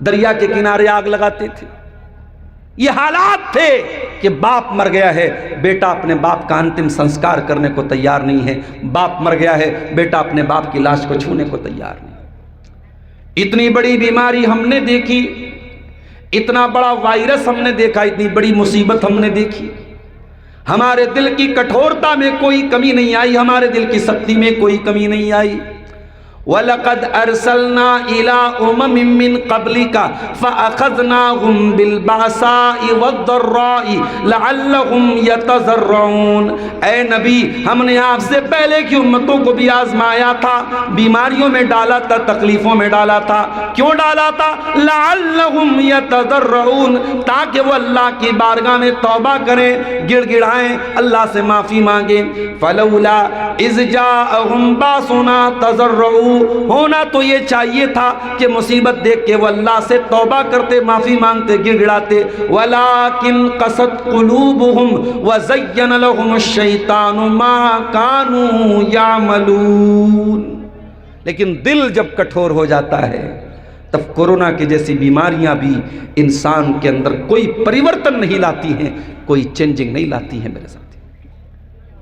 دریا کے کنارے آگ لگاتے تھے۔ یہ حالات تھے کہ باپ مر گیا ہے، بیٹا اپنے باپ کا انتم سنسکار کرنے کو تیار نہیں ہے، باپ مر گیا ہے، بیٹا اپنے باپ کی لاش کو چھونے کو تیار نہیں۔ اتنی بڑی بیماری ہم نے دیکھی، اتنا بڑا وائرس ہم نے دیکھا، اتنی بڑی مصیبت ہم نے دیکھی، ہمارے دل کی کٹھورتا میں کوئی کمی نہیں آئی، ہمارے دل کی سختی میں کوئی کمی نہیں آئی۔ وَلَقَدْ أَرْسَلْنَا إِلَىٰ أُمَمٍ مِّن قَبْلِكَ فَأَخَذْنَاهُمْ بِالْبَأْسَاءِ وَالضَّرَّاءِ لَعَلَّهُمْ يَتَضَرَّعُونَ۔ اے نبی، ہم نے آپ سے پہلے کی امتوں کو بھی آزمایا تھا، بیماریوں میں ڈالا تھا، تکلیفوں میں ڈالا تھا۔ کیوں ڈالا تھا؟ لَعَلَّهُمْ يَتَضَرَّعُونَ، تاکہ وہ اللہ کی بارگاہ میں توبہ کریں، گڑ گڑائیں، اللہ سے معافی مانگیں۔ فَلَوْلَا إِذْ جَاءَهُمْ بَأْسُنَا تَضَرَّعُوا، ہونا تو یہ چاہیے تھا کہ مصیبت دیکھ کے وہ اللہ سے توبہ کرتے، معافی مانگتے، گڑ گڑاتے۔ وَلَٰكِنْ قَسَتْ قُلُوبُهُمْ وَزَيَّنَ لَهُمُ الشَّيْطَانُ مَا كَانُوا يَعْمَلُونَ۔ لیکن دل جب کٹھور ہو جاتا ہے تب کورونا کی جیسی بیماریاں بھی انسان کے اندر کوئی پریورتن نہیں لاتی ہیں، کوئی چینجنگ نہیں لاتی ہیں میرے ساتھ۔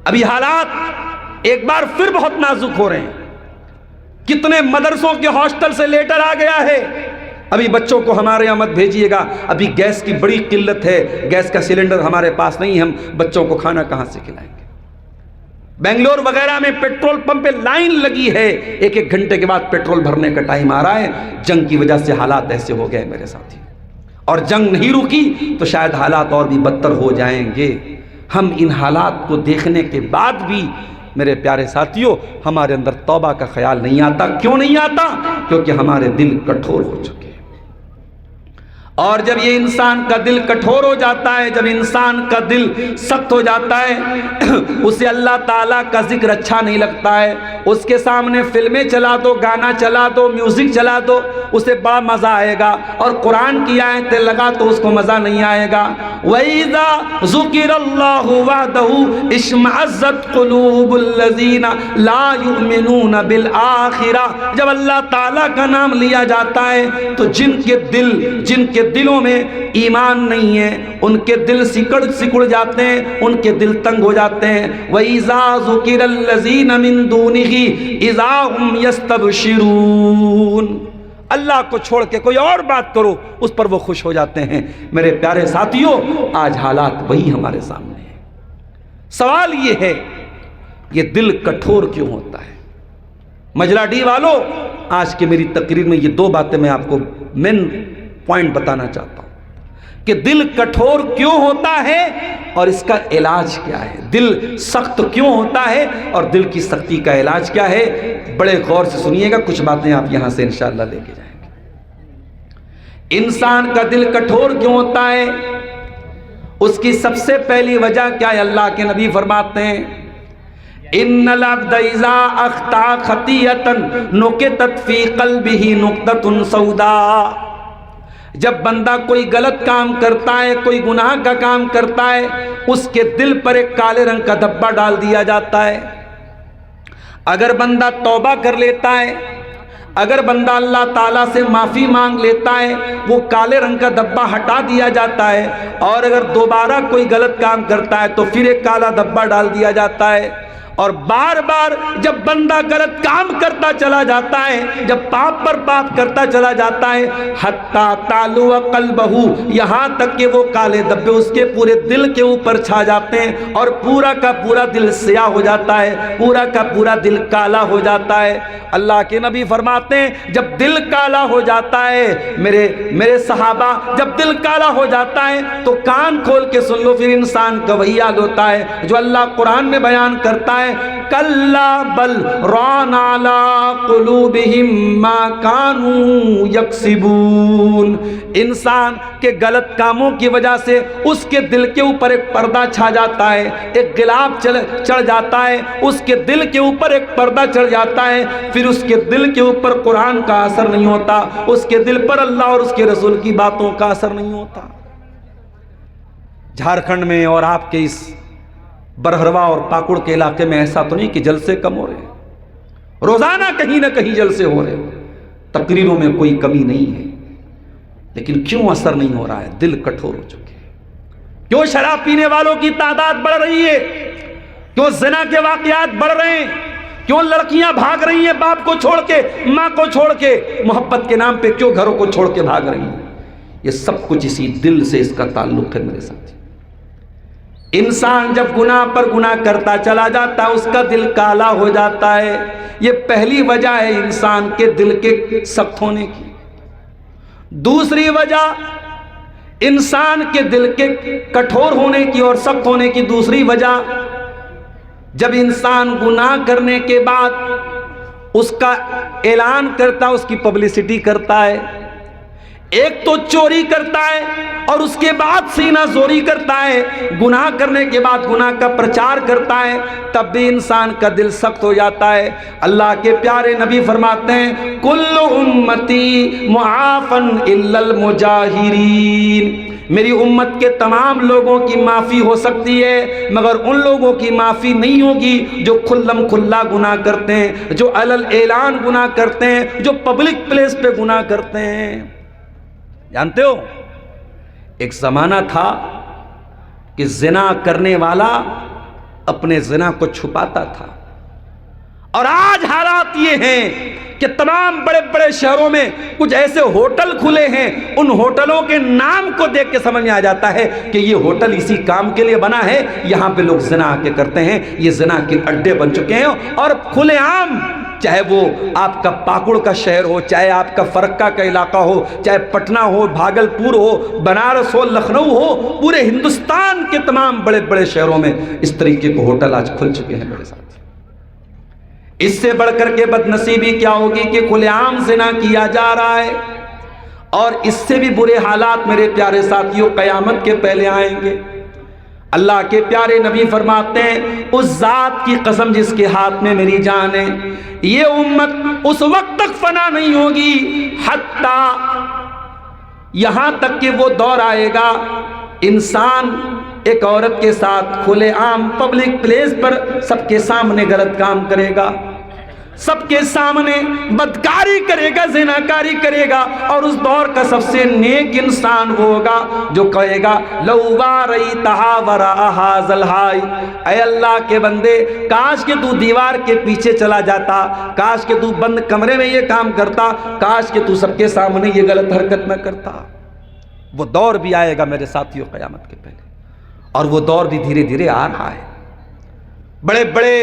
ابھی حالات ایک بار پھر بہت نازک ہو رہے ہیں، کتنے مدرسوں کے ہاسٹل سے لیٹر آ گیا ہے، ابھی بچوں کو ہمارے یہاں مت بھیجیے گا، ابھی گیس کی بڑی قلت ہے، گیس کا سلنڈر ہمارے پاس نہیں، ہم بچوں کو کھانا کہاں سے کھلائیں گے۔ بنگلور وغیرہ میں پیٹرول پمپ پہ لائن لگی ہے، ایک ایک گھنٹے کے بعد پیٹرول بھرنے کا ٹائم آ رہا ہے۔ جنگ کی وجہ سے حالات ایسے ہو گئے میرے ساتھی، اور جنگ نہیں رکی تو شاید حالات اور بھی بدتر ہو جائیں گے۔ ہم ان حالات کو دیکھنے کے بعد بھی میرے پیارے ساتھیوں ہمارے اندر توبہ کا خیال نہیں آتا۔ کیوں نہیں آتا؟ کیونکہ ہمارے دل کٹھور ہو چکے ہیں، اور جب یہ انسان کا دل کٹھور ہو جاتا ہے، جب انسان کا دل سخت ہو جاتا ہے، اسے اللہ تعالیٰ کا ذکر اچھا نہیں لگتا ہے، اس کے سامنے فلمیں چلا دو، گانا چلا دو، میوزک چلا دو، اسے بڑا مزہ آئے گا، اور قرآن کی آیتیں لگا تو اس کو مزہ نہیں آئے گا۔ وَإِذَا ذُكِرَ اللَّهُ وَحْدَهُ اشْمَأَزَّتْ قُلُوبُ الَّذِينَ لَا يُؤْمِنُونَ بِالْآخِرَةِ، جب اللہ تعالیٰ کا نام لیا جاتا ہے تو جن کے دلوں میں ایمان نہیں ہے، ان کے دل سکڑ جاتے ہیں، ان کے دل تنگ ہو جاتے ہیں۔ وَإِذَا ذُكِرَ الَّذِينَ مِن دُونِهِ إِذَا هُمْ يَسْتَبْشِرُونَ، اللہ کو چھوڑ کے کوئی اور بات کرو اس پر وہ خوش ہو جاتے ہیں۔ میرے پیارے ساتھیوں، آج حالات وہی ہمارے سامنے ہیں۔ سوال یہ ہے، یہ دل کٹھور کیوں ہوتا ہے؟ مجرا ڈی والوں، آج کے میری تقریر میں یہ دو باتیں میں آپ کو مین پوائنٹ بتانا چاہتا ہوں کہ دل کٹھور کیوں ہوتا ہے اور اس کا علاج کیا ہے، دل سخت کیوں ہوتا ہے اور دل کی سختی کا علاج کیا ہے۔ بڑے غور سے سنیے گا، کچھ باتیں آپ یہاں سے انشاءاللہ لے کے جائیں گے۔ انسان کا دل کٹھور کیوں ہوتا ہے، اس کی سب سے پہلی وجہ کیا ہے؟ اللہ کے نبی فرماتے ہیں ان العبد اذا اخطا خطیئۃ نکتت فی قلبہ نقطۃ سوداء، جب بندہ کوئی غلط کام کرتا ہے، کوئی گناہ کا کام کرتا ہے، اس کے دل پر ایک کالے رنگ کا دھبا ڈال دیا جاتا ہے۔ اگر بندہ توبہ کر لیتا ہے، اگر بندہ اللہ تعالیٰ سے معافی مانگ لیتا ہے، وہ کالے رنگ کا دھبا ہٹا دیا جاتا ہے، اور اگر دوبارہ کوئی غلط کام کرتا ہے تو پھر ایک کالا دھبا ڈال دیا جاتا ہے۔ اور بار بار جب بندہ غلط کام کرتا چلا جاتا ہے، جب پاپ پر پاپ کرتا چلا جاتا ہے، حتیٰ تعلو قلبہ، یہاں تک کہ وہ کالے دھبے اس کے پورے دل کے اوپر چھا جاتے ہیں اور پورا کا پورا دل سیاہ ہو جاتا ہے، پورا کا پورا دل کالا ہو جاتا ہے۔ اللہ کے نبی فرماتے ہیں جب دل کالا ہو جاتا ہے، میرے صحابہ، جب دل کالا ہو جاتا ہے تو کان کھول کے سن لو، پھر انسان کا وہی حال ہوتا ہے جو اللہ قرآن میں بیان کرتا ہے، کلا بل ران علی قلوبہم ما کانوا یکسبون، انسان کے غلط کاموں کی وجہ سے اس کے دل کے اوپر ایک پردہ چھا جاتا ہے، ایک غلاف چڑھ جاتا ہے، اس کے دل کے اوپر ایک پردہ چڑھ جاتا ہے، پھر اس کے دل کے اوپر قرآن کا اثر نہیں ہوتا، اس کے دل پر اللہ اور اس کے رسول کی باتوں کا اثر نہیں ہوتا۔ جھارکھنڈ میں اور آپ کے اس برہروا اور پاکڑ کے علاقے میں ایسا تو نہیں کہ جلسے کم ہو رہے ہیں، روزانہ کہیں نہ کہیں جلسے ہو رہے ہیں، تقریروں میں کوئی کمی نہیں ہے، لیکن کیوں اثر نہیں ہو رہا ہے؟ دل کٹھور ہو چکے ہیں۔ کیوں شراب پینے والوں کی تعداد بڑھ رہی ہے؟ کیوں زنا کے واقعات بڑھ رہے ہیں؟ کیوں لڑکیاں بھاگ رہی ہیں باپ کو چھوڑ کے، ماں کو چھوڑ کے؟ محبت کے نام پہ کیوں گھروں کو چھوڑ کے بھاگ رہی ہیں؟ یہ سب کچھ اسی دل سے اس کا تعلق ہے میرے ساتھ۔ انسان جب گناہ پر گناہ کرتا چلا جاتا ہے اس کا دل کالا ہو جاتا ہے، یہ پہلی وجہ ہے انسان کے دل کے سخت ہونے کی۔ دوسری وجہ انسان کے دل کے کٹھور ہونے کی اور سخت ہونے کی دوسری وجہ، جب انسان گناہ کرنے کے بعد اس کا اعلان کرتا ہے، اس کی پبلسٹی کرتا ہے، ایک تو چوری کرتا ہے اور اس کے بعد سینہ زوری کرتا ہے، گناہ کرنے کے بعد گناہ کا پرچار کرتا ہے، تب بھی انسان کا دل سخت ہو جاتا ہے۔ اللہ کے پیارے نبی فرماتے ہیں کل امتی معافن الا المجاہرین، میری امت کے تمام لوگوں کی معافی ہو سکتی ہے مگر ان لوگوں کی معافی نہیں ہوگی جو کھلم کھلا گناہ کرتے ہیں، جو علل اعلان گناہ کرتے ہیں، جو پبلک پلیس پہ گناہ کرتے ہیں۔ جانتے ہو ایک زمانہ تھا کہ زنا کرنے والا اپنے زنا کو چھپاتا تھا، اور آج حالات یہ ہیں کہ تمام بڑے بڑے شہروں میں کچھ ایسے ہوٹل کھلے ہیں، ان ہوٹلوں کے نام کو دیکھ کے سمجھ میں آ جاتا ہے کہ یہ ہوٹل اسی کام کے لیے بنا ہے، یہاں پہ لوگ زنا آ کے کرتے ہیں، یہ زنا کے اڈے بن چکے ہیں، اور کھلے عام، چاہے وہ آپ کا پاکڑ کا شہر ہو، چاہے آپ کا فرقہ کا علاقہ ہو، چاہے پٹنہ ہو، بھاگلپور ہو، بنارس ہو، لکھنؤ ہو، پورے ہندوستان کے تمام بڑے بڑے شہروں میں اس طریقے کے ہوٹل آج کھل چکے ہیں میرے ساتھ۔ اس سے بڑھ کر کے بدنصیبی کیا ہوگی کہ کھلے عام زنا کیا جا رہا ہے، اور اس سے بھی برے حالات میرے پیارے ساتھیوں قیامت کے پہلے آئیں گے۔ اللہ کے پیارے نبی فرماتے ہیں اس ذات کی قسم جس کے ہاتھ میں میری جان ہے، یہ امت اس وقت تک فنا نہیں ہوگی حتیٰ یہاں تک کہ وہ دور آئے گا انسان ایک عورت کے ساتھ کھلے عام پبلک پلیس پر سب کے سامنے غلط کام کرے گا، سب کے سامنے بدکاری کرے گا، زناکاری کرے گا، اور اس دور کا سب سے نیک انسان وہ ہوگا جو کہے گا لو واریتھا وراء ھذا الحائط، اے اللہ کے بندے کاش کہ تو دیوار کے پیچھے چلا جاتا، کاش کہ تو بند کمرے میں یہ کام کرتا، کاش کہ تو سب کے سامنے یہ غلط حرکت نہ کرتا۔ وہ دور بھی آئے گا میرے ساتھیوں قیامت کے پہلے، اور وہ دور بھی دھیرے دھیرے آ رہا ہے۔ بڑے بڑے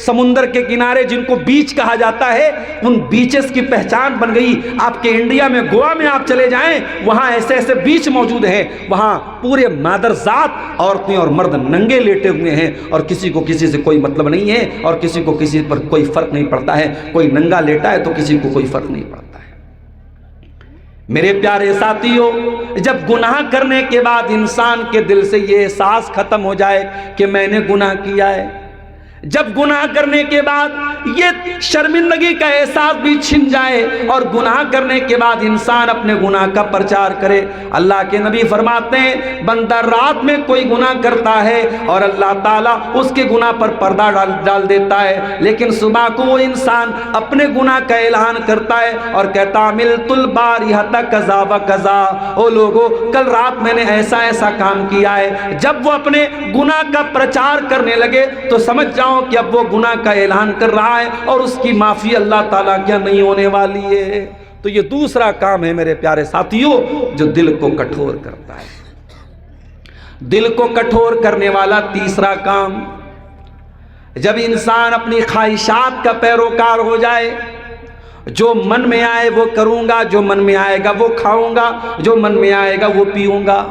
سمندر کے کنارے جن کو بیچ کہا جاتا ہے، ان بیچز کی پہچان بن گئی۔ آپ کے انڈیا میں گوا میں آپ چلے جائیں، وہاں ایسے ایسے بیچ موجود ہیں، وہاں پورے مادر ذات عورتیں اور مرد ننگے لیٹے ہوئے ہیں، اور کسی کو کسی سے کوئی مطلب نہیں ہے، اور کسی کو کسی پر کوئی فرق نہیں پڑتا ہے، کوئی ننگا لیٹا ہے تو کسی کو کوئی فرق نہیں پڑتا ہے۔ میرے پیارے ساتھیوں، جب گناہ کرنے کے بعد انسان کے دل سے یہ احساس ختم ہو جائے کہ میں نے گناہ کیا ہے، جب گناہ کرنے کے بعد یہ شرمندگی کا احساس بھی چھن جائے اور گناہ کرنے کے بعد انسان اپنے گناہ کا پرچار کرے، اللہ کے نبی فرماتے ہیں بندہ رات میں کوئی گناہ کرتا ہے اور اللہ تعالیٰ اس کے گناہ پر پردہ ڈال دیتا ہے، لیکن صبح کو وہ انسان اپنے گناہ کا اعلان کرتا ہے اور کہتا عملت البارحۃ کذا و کذا، او لوگو کل رات میں نے ایسا ایسا کام کیا ہے۔ جب وہ اپنے گناہ کا پرچار کرنے لگے تو سمجھ جاؤ کہ اب وہ گناہ کا اعلان کر رہا ہے اور اس کی معافی اللہ تعالیٰ کیا نہیں ہونے والی ہے۔ تو یہ دوسرا کام ہے میرے پیارے ساتھیوں جو دل کو کٹھور کرتا ہے۔ دل کو کٹھور کرنے والا تیسرا کام، جب انسان اپنی خواہشات کا پیروکار ہو جائے، جو من میں آئے وہ کروں گا، جو من میں آئے گا وہ کھاؤں گا، جو من میں آئے گا وہ پیوں گا،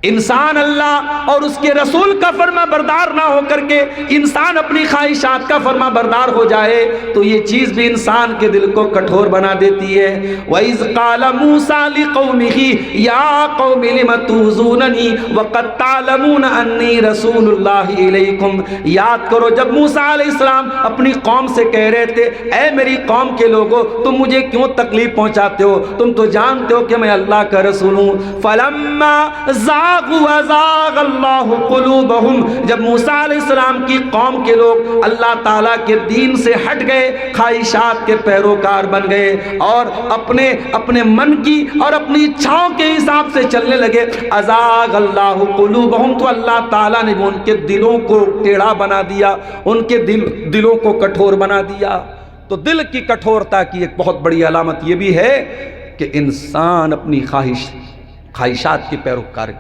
انسان اللہ اور اس کے رسول کا فرما بردار نہ ہو کر کے انسان اپنی خواہشات کا فرما بردار ہو جائے تو یہ چیز بھی انسان کے دل کو کٹھور بنا دیتی ہے۔ وَإِذْ قَالَ مُوسَىٰ لِقَوْمِهِ يَا قَوْمِ لِمَ تُؤْذُونَنِي وَقَدْ تَعْلَمُونَ أَنِّي رَسُولُ اللَّهِ إِلَيْكُمْ، یاد کرو جب موسیٰ علیہ السلام اپنی قوم سے کہہ رہے تھے اے میری قوم کے لوگوں تم مجھے کیوں تکلیف پہنچاتے ہو، تم تو جانتے ہو کہ میں اللہ کا رسول ہوں۔ فَلَمَّا زاغوا ازاغ اللہ قلوبہم، جب موسیٰ علیہ السلام کی قوم کے لوگ اللہ تعالیٰ کے دین سے ہٹ گئے، خواہشات کے پیروکار بن گئے اور اپنے من کی اور اپنی اچھاؤں کے حساب سے چلنے لگے، ازاغ اللہ قلوبہم، تو اللہ تعالیٰ نے ان کے دلوں کو ٹیڑھا بنا دیا، ان کے دلوں کو کٹھور بنا دیا۔ تو دل کی کٹھورتا کی ایک بہت بڑی علامت یہ بھی ہے کہ انسان اپنی خواہشات کی پیروکاری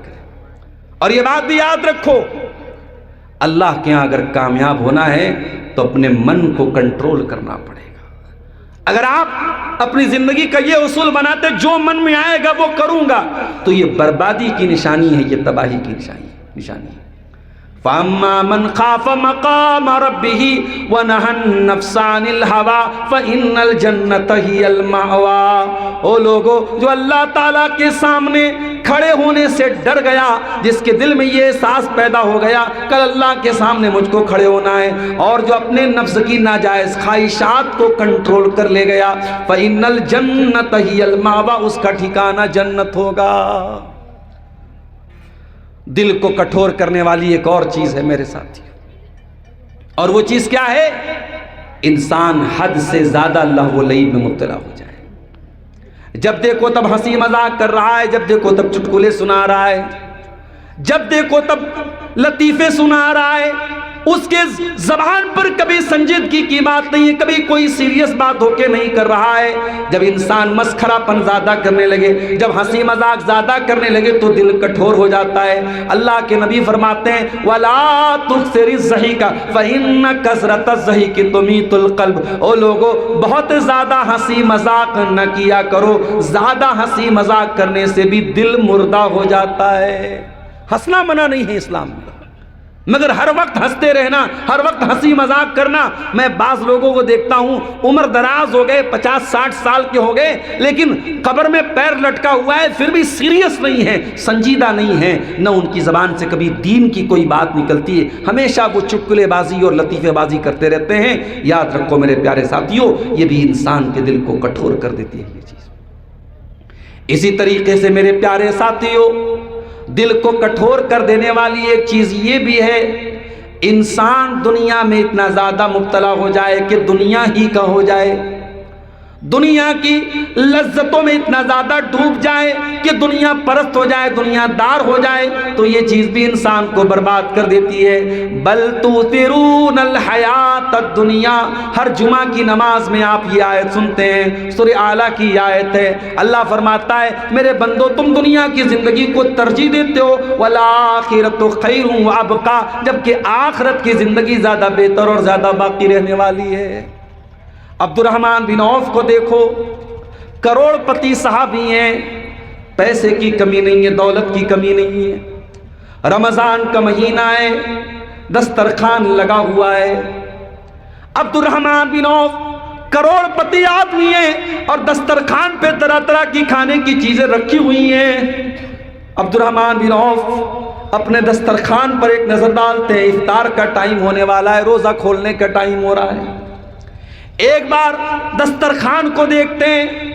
کرے۔ اور یہ بات بھی یاد رکھو، اللہ کے ہاں اگر کامیاب ہونا ہے تو اپنے من کو کنٹرول کرنا پڑے گا۔ اگر آپ اپنی زندگی کا یہ اصول بناتے جو من میں آئے گا وہ کروں گا، تو یہ بربادی کی نشانی ہے، یہ تباہی کی نشانی ہے۔ فَأَمَّا مَنْ خَافَ مَقَامَ رَبِّهِ وَنَهَى النَّفْسَ عَنِ الْهَوَىٰ فَإِنَّ الْجَنَّةَ هِيَ الْمَأْوَىٰ۔ او لوگو جو اللہ تعالیٰ کے سامنے کھڑے ہونے سے ڈر گیا، جس کے دل میں یہ احساس پیدا ہو گیا کل اللہ کے سامنے مجھ کو کھڑے ہونا ہے، اور جو اپنے نفس کی ناجائز خواہشات کو کنٹرول کر لے گیا، فَإِنَّ الْجَنَّةَ هِيَ الْمَأْوَىٰ، اس کا ٹھکانہ جنت ہوگا۔ دل کو کٹھور کرنے والی ایک اور چیز ہے میرے ساتھی، اور وہ چیز کیا ہے؟ انسان حد سے زیادہ لہو و لعب میں مبتلا ہو جائے۔ جب دیکھو تب ہنسی مذاق کر رہا ہے، جب دیکھو تب چٹکلے سنا رہا ہے، جب دیکھو تب لطیفے سنا رہا ہے، اس کے زبان پر کبھی سنجیدگی کی بات نہیں ہے، کبھی کوئی سیریس بات ہو کے نہیں کر رہا ہے۔ جب انسان مسخرہ پن زیادہ کرنے لگے، جب ہنسی مذاق زیادہ کرنے لگے تو دل کٹھور ہو جاتا ہے۔ اللہ کے نبی فرماتے ہیں وَلَا تُكْثِرِ الضَّحِكَ فَإِنَّ كَثْرَةَ الضَّحِكِ تُمِيتُ الْقَلْبَ۔ او لوگو بہت زیادہ ہنسی مذاق نہ کیا کرو، زیادہ ہنسی مذاق کرنے سے بھی دل مردہ ہو جاتا ہے۔ ہنسنا منع نہیں ہے اسلام میں، مگر ہر وقت ہنستے رہنا، ہر وقت ہنسی مذاق کرنا۔ میں بعض لوگوں کو دیکھتا ہوں عمر دراز ہو گئے، 50-60 سال کے ہو گئے، لیکن قبر میں پیر لٹکا ہوا ہے، پھر بھی سیریس نہیں ہے، سنجیدہ نہیں ہے، نہ ان کی زبان سے کبھی دین کی کوئی بات نکلتی ہے، ہمیشہ وہ چٹکلے بازی اور لطیفے بازی کرتے رہتے ہیں۔ یاد رکھو میرے پیارے ساتھیوں، یہ بھی انسان کے دل کو کٹھور کر دیتی ہے یہ چیز۔ اسی طریقے سے میرے پیارے ساتھیوں، دل کو کٹھور کر دینے والی ایک چیز یہ بھی ہے، انسان دنیا میں اتنا زیادہ مبتلا ہو جائے کہ دنیا ہی کا ہو جائے، دنیا کی لذتوں میں اتنا زیادہ ڈوب جائے کہ دنیا پرست ہو جائے، دنیا دار ہو جائے، تو یہ چیز بھی انسان کو برباد کر دیتی ہے۔ بل تؤثرون الحیات الدنیا، ہر جمعہ کی نماز میں آپ یہ آیت سنتے ہیں، سورہ اعلیٰ کی آیت ہے۔ اللہ فرماتا ہے میرے بندو تم دنیا کی زندگی کو ترجیح دیتے ہو، والآخرۃ خیر وابقیٰ، جبکہ آخرت کی زندگی زیادہ بہتر اور زیادہ باقی رہنے والی ہے۔ عبد الرحمن بن عوف کو دیکھو، کروڑ پتی صحابی ہیں، پیسے کی کمی نہیں ہے، دولت کی کمی نہیں ہے، رمضان کا مہینہ ہے، دسترخوان لگا ہوا ہے۔ عبد الرحمن بن عوف کروڑ پتی آدمی ہیں اور دسترخوان پہ طرح طرح کی کھانے کی چیزیں رکھی ہوئی ہیں۔ عبد الرحمن بن عوف اپنے دسترخوان پر ایک نظر ڈالتے ہیں، افطار کا ٹائم ہونے والا ہے، روزہ کھولنے کا ٹائم ہو رہا ہے۔ ایک بار دسترخوان کو دیکھتے ہیں،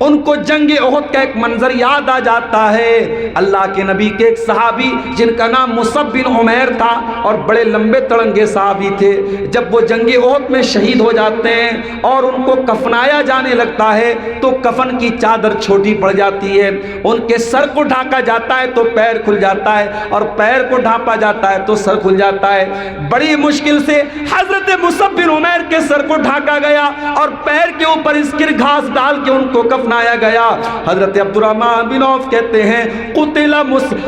ان کو جنگ احد کا ایک منظر یاد آ جاتا ہے۔ اللہ کے نبی کے ایک صحابی جن کا نام مصعب بن عمیر تھا اور بڑے لمبے تڑنگے صحابی تھے، جب وہ جنگ احد میں شہید ہو جاتے ہیں اور ان کو کفنایا جانے لگتا ہے تو کفن کی چادر چھوٹی پڑ جاتی ہے، ان کے سر کو ڈھانپا جاتا ہے تو پیر کھل جاتا ہے، اور پیر کو ڈھانپا جاتا ہے تو سر کھل جاتا ہے۔ بڑی مشکل سے حضرت مصعب بن عمیر کے سر کو ڈھانکا گیا اور پیر کے اوپر اسکر گھاس ڈال کے ان کو کفنایا گیا۔ حضرت عبد الرحمن بن عوف کہتے ہیں قتل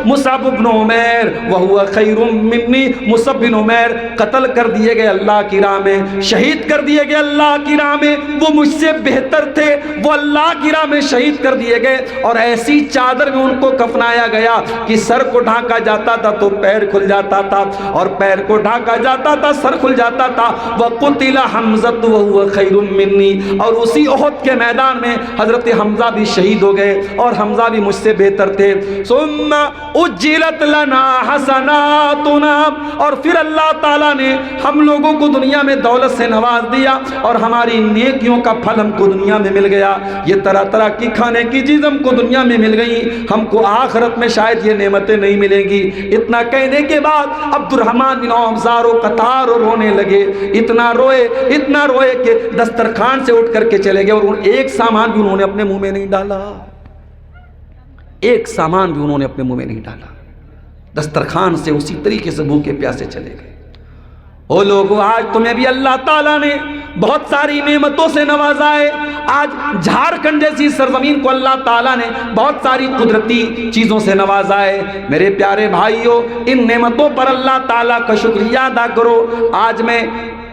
مصعب بن عمیر وہو خیر منی، مصعب بن عمیر قتل کر دیے گئے اللہ کی راہ میں، شہید کر دیے گئے اللہ کی راہ میں، وہ مجھ سے بہتر تھے، وہ اللہ کی راہ میں شہید کر دیے گئے، اور ایسی چادر میں ان کو کفنایا گیا کہ سر کو ڈھانکا جاتا تھا تو پیر کھل جاتا تھا، اور پیر کو ڈھانکا جاتا تھا سر کھل جاتا تھا۔ وقتل حمزہ وہو خیر منی، اور اسی احد کے میدان میں حضرت کہ حمزہ بھی شہید ہو گئے اور حمزہ بھی مجھ سے بہتر تھے. ثم اجلت لنا حسناتنا، اور پھر اللہ تعالیٰ نے ہم لوگوں کو دنیا میں دولت سے نواز دیا اور ہماری نیکیوں کا پھل ہم کو دنیا میں مل گیا. یہ طرح طرح کی کھانے کی چیز ہم کو دنیا میں مل گئی، ہم کو آخرت میں شاید یہ نعمتیں نہیں ملیں گی. اتنا کہنے کے بعد عبد الرحمن بن عوف زارو قطار رونے لگے. اتنا روئے کہ دسترخوان سے اٹھ کر کے چلے گئے، اور ایک سامان بھی انہوں نے اپنے منہ میں نہیں ڈالا. ایک سامان بھی انہوں نے اپنے منہ میں نہیں ڈالا. دسترخوان سے اسی طریقے سے بھوکے پیاسے چلے گئے. او لوگوں، آج تمہیں بھی اللہ تعالیٰ نے بہت ساری نعمتوں سے نوازا ہے. آج جھارکھنڈ جیسی سرزمین کو اللہ تعالیٰ نے بہت ساری قدرتی چیزوں سے نوازا ہے. میرے پیارے بھائیوں، ان نعمتوں پر اللہ تعالیٰ کا شکریہ ادا کرو. آج میں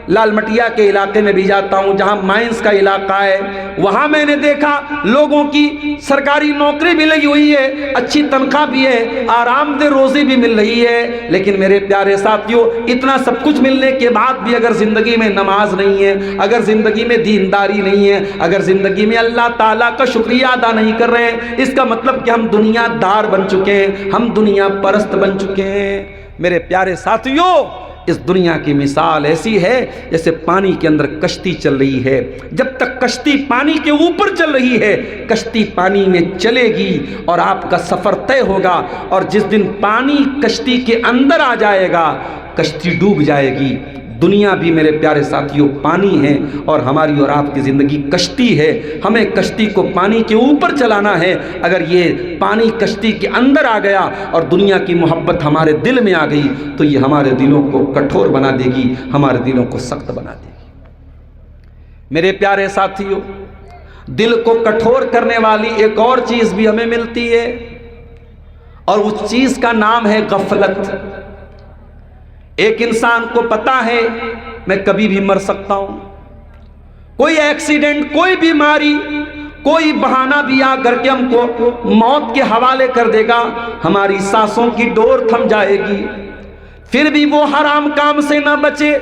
لال مٹیا کے علاقے میں بھی جاتا ہوں جہاں مائنز کا علاقہ ہے. وہاں میں نے دیکھا لوگوں کی سرکاری نوکری بھی لگی ہوئی ہے، اچھی تنخواہ بھی ہے، آرام دہ روزی بھی مل رہی ہے. لیکن میرے پیارے ساتھیوں، اتنا سب کچھ ملنے کے بعد بھی اگر زندگی میں نماز نہیں ہے، اگر زندگی میں دینداری نہیں ہے، اگر زندگی میں اللہ تعالیٰ کا شکریہ ادا نہیں کر رہے ہیں، اس کا مطلب کہ ہم دنیا دار بن چکے ہیں، ہم دنیا پرست بن چکے ہیں. میرے پیارے ساتھیوں، اس دنیا کی مثال ایسی ہے جیسے پانی کے اندر کشتی چل رہی ہے. جب تک کشتی پانی کے اوپر چل رہی ہے، کشتی پانی میں چلے گی اور آپ کا سفر طے ہوگا. اور جس دن پانی کشتی کے اندر آ جائے گا، کشتی ڈوب جائے گی. دنیا بھی میرے پیارے ساتھیوں پانی ہے، اور ہماری اور آپ کی زندگی کشتی ہے. ہمیں کشتی کو پانی کے اوپر چلانا ہے. اگر یہ پانی کشتی کے اندر آ گیا اور دنیا کی محبت ہمارے دل میں آ گئی تو یہ ہمارے دلوں کو کٹھور بنا دے گی، ہمارے دلوں کو سخت بنا دے گی. میرے پیارے ساتھیوں، دل کو کٹھور کرنے والی ایک اور چیز بھی ہمیں ملتی ہے، اور اس چیز کا نام ہے غفلت. ایک انسان کو پتا ہے میں کبھی بھی مر سکتا ہوں. کوئی ایکسیڈنٹ، کوئی بیماری، کوئی بہانہ بھی آ کر کے ہم کو موت کے حوالے کر دے گا، ہماری سانسوں کی ڈور تھم جائے گی. پھر بھی وہ حرام کام سے نہ بچے،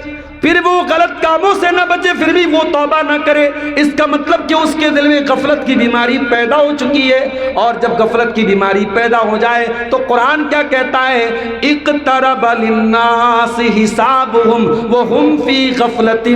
پھر وہ غلط کاموں سے نہ بچے، پھر بھی وہ توبہ نہ کرے. اس کا مطلب کہ اس کے دل میں غفلت کی بیماری پیدا ہو چکی ہے. اور جب غفلت کی بیماری پیدا ہو جائے تو قرآن کیا کہتا ہے؟ اقترب للناس حسابهم وهم فی غفلۃ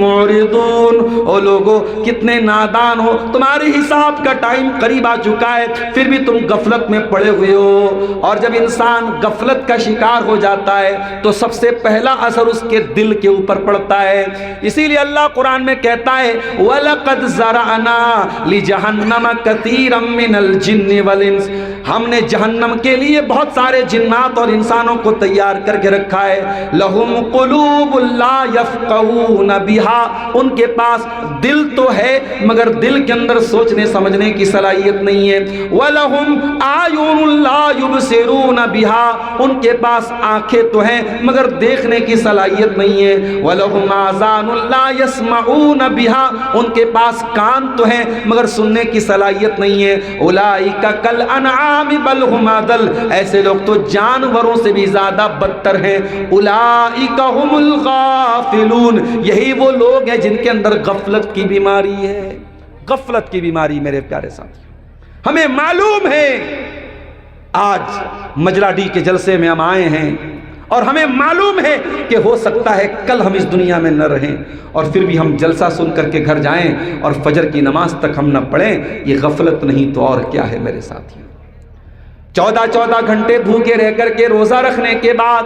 معرضون. او لوگو، کتنے نادان ہو، تمہارے حساب کا ٹائم قریب آ چکا ہے، پھر بھی تم غفلت میں پڑے ہوئے ہو. اور جب انسان غفلت کا شکار ہو جاتا ہے تو سب سے پہلا اثر اس کے دل کے اوپر پڑتا ہے. اسی لیے اللہ قرآن میں کہتا ہے وَلَقَدْ زَرَعْنَا لِجَهَنَّمَ كَثِيرًا مِّنَ الْجِنِّ وَالْإِنسِ. ہم نے جہنم کے لیے بہت سارے جنات اور انسانوں کو تیار کر کے رکھا ہے. لَهُمْ قُلُوبٌ لَا يَفْقَهُونَ بِهَا. ان کے پاس دل تو ہے مگر دل کے اندر سوچنے سمجھنے کی صلاحیت نہیں ہے. وَلَهُمْ أَعْيُنٌ لَا يُبْصِرُونَ بِهَا. ان کے پاس آنکھیں تو ہیں مگر دیکھنے کی صلاحیت نہیں ہے. وَلَهُمْ آذَانٌ لَا يَسْمَعُونَ بِهَا. ان کے پاس کان تو ہیں مگر سننے کی صلاحیت نہیں ہے. أُولَٰئِكَ كَالْأَنْعَامِ بَلْ هُمْ أَضَلُّ. ایسے لوگ تو جانوروں سے بھی زیادہ بدتر ہیں. أُولَٰئِكَ هُمُ الْغَافِلُونَ. یہی وہ لوگ ہیں جن کے اندر غفلت کی بیماری ہے. غفلت کی بیماری میرے پیارے ساتھی. ہمیں معلوم ہے آج مجرا ڈی کے جلسے میں ہم آئے ہیں اور ہمیں معلوم ہے کہ ہو سکتا ہے کل ہم اس دنیا میں نہ رہیں، اور پھر بھی ہم جلسہ سن کر کے گھر جائیں اور فجر کی نماز تک ہم نہ پڑھیں. یہ غفلت نہیں تو اور کیا ہے میرے ساتھیوں. 14 گھنٹے بھوکے رہ کر کے روزہ رکھنے کے بعد،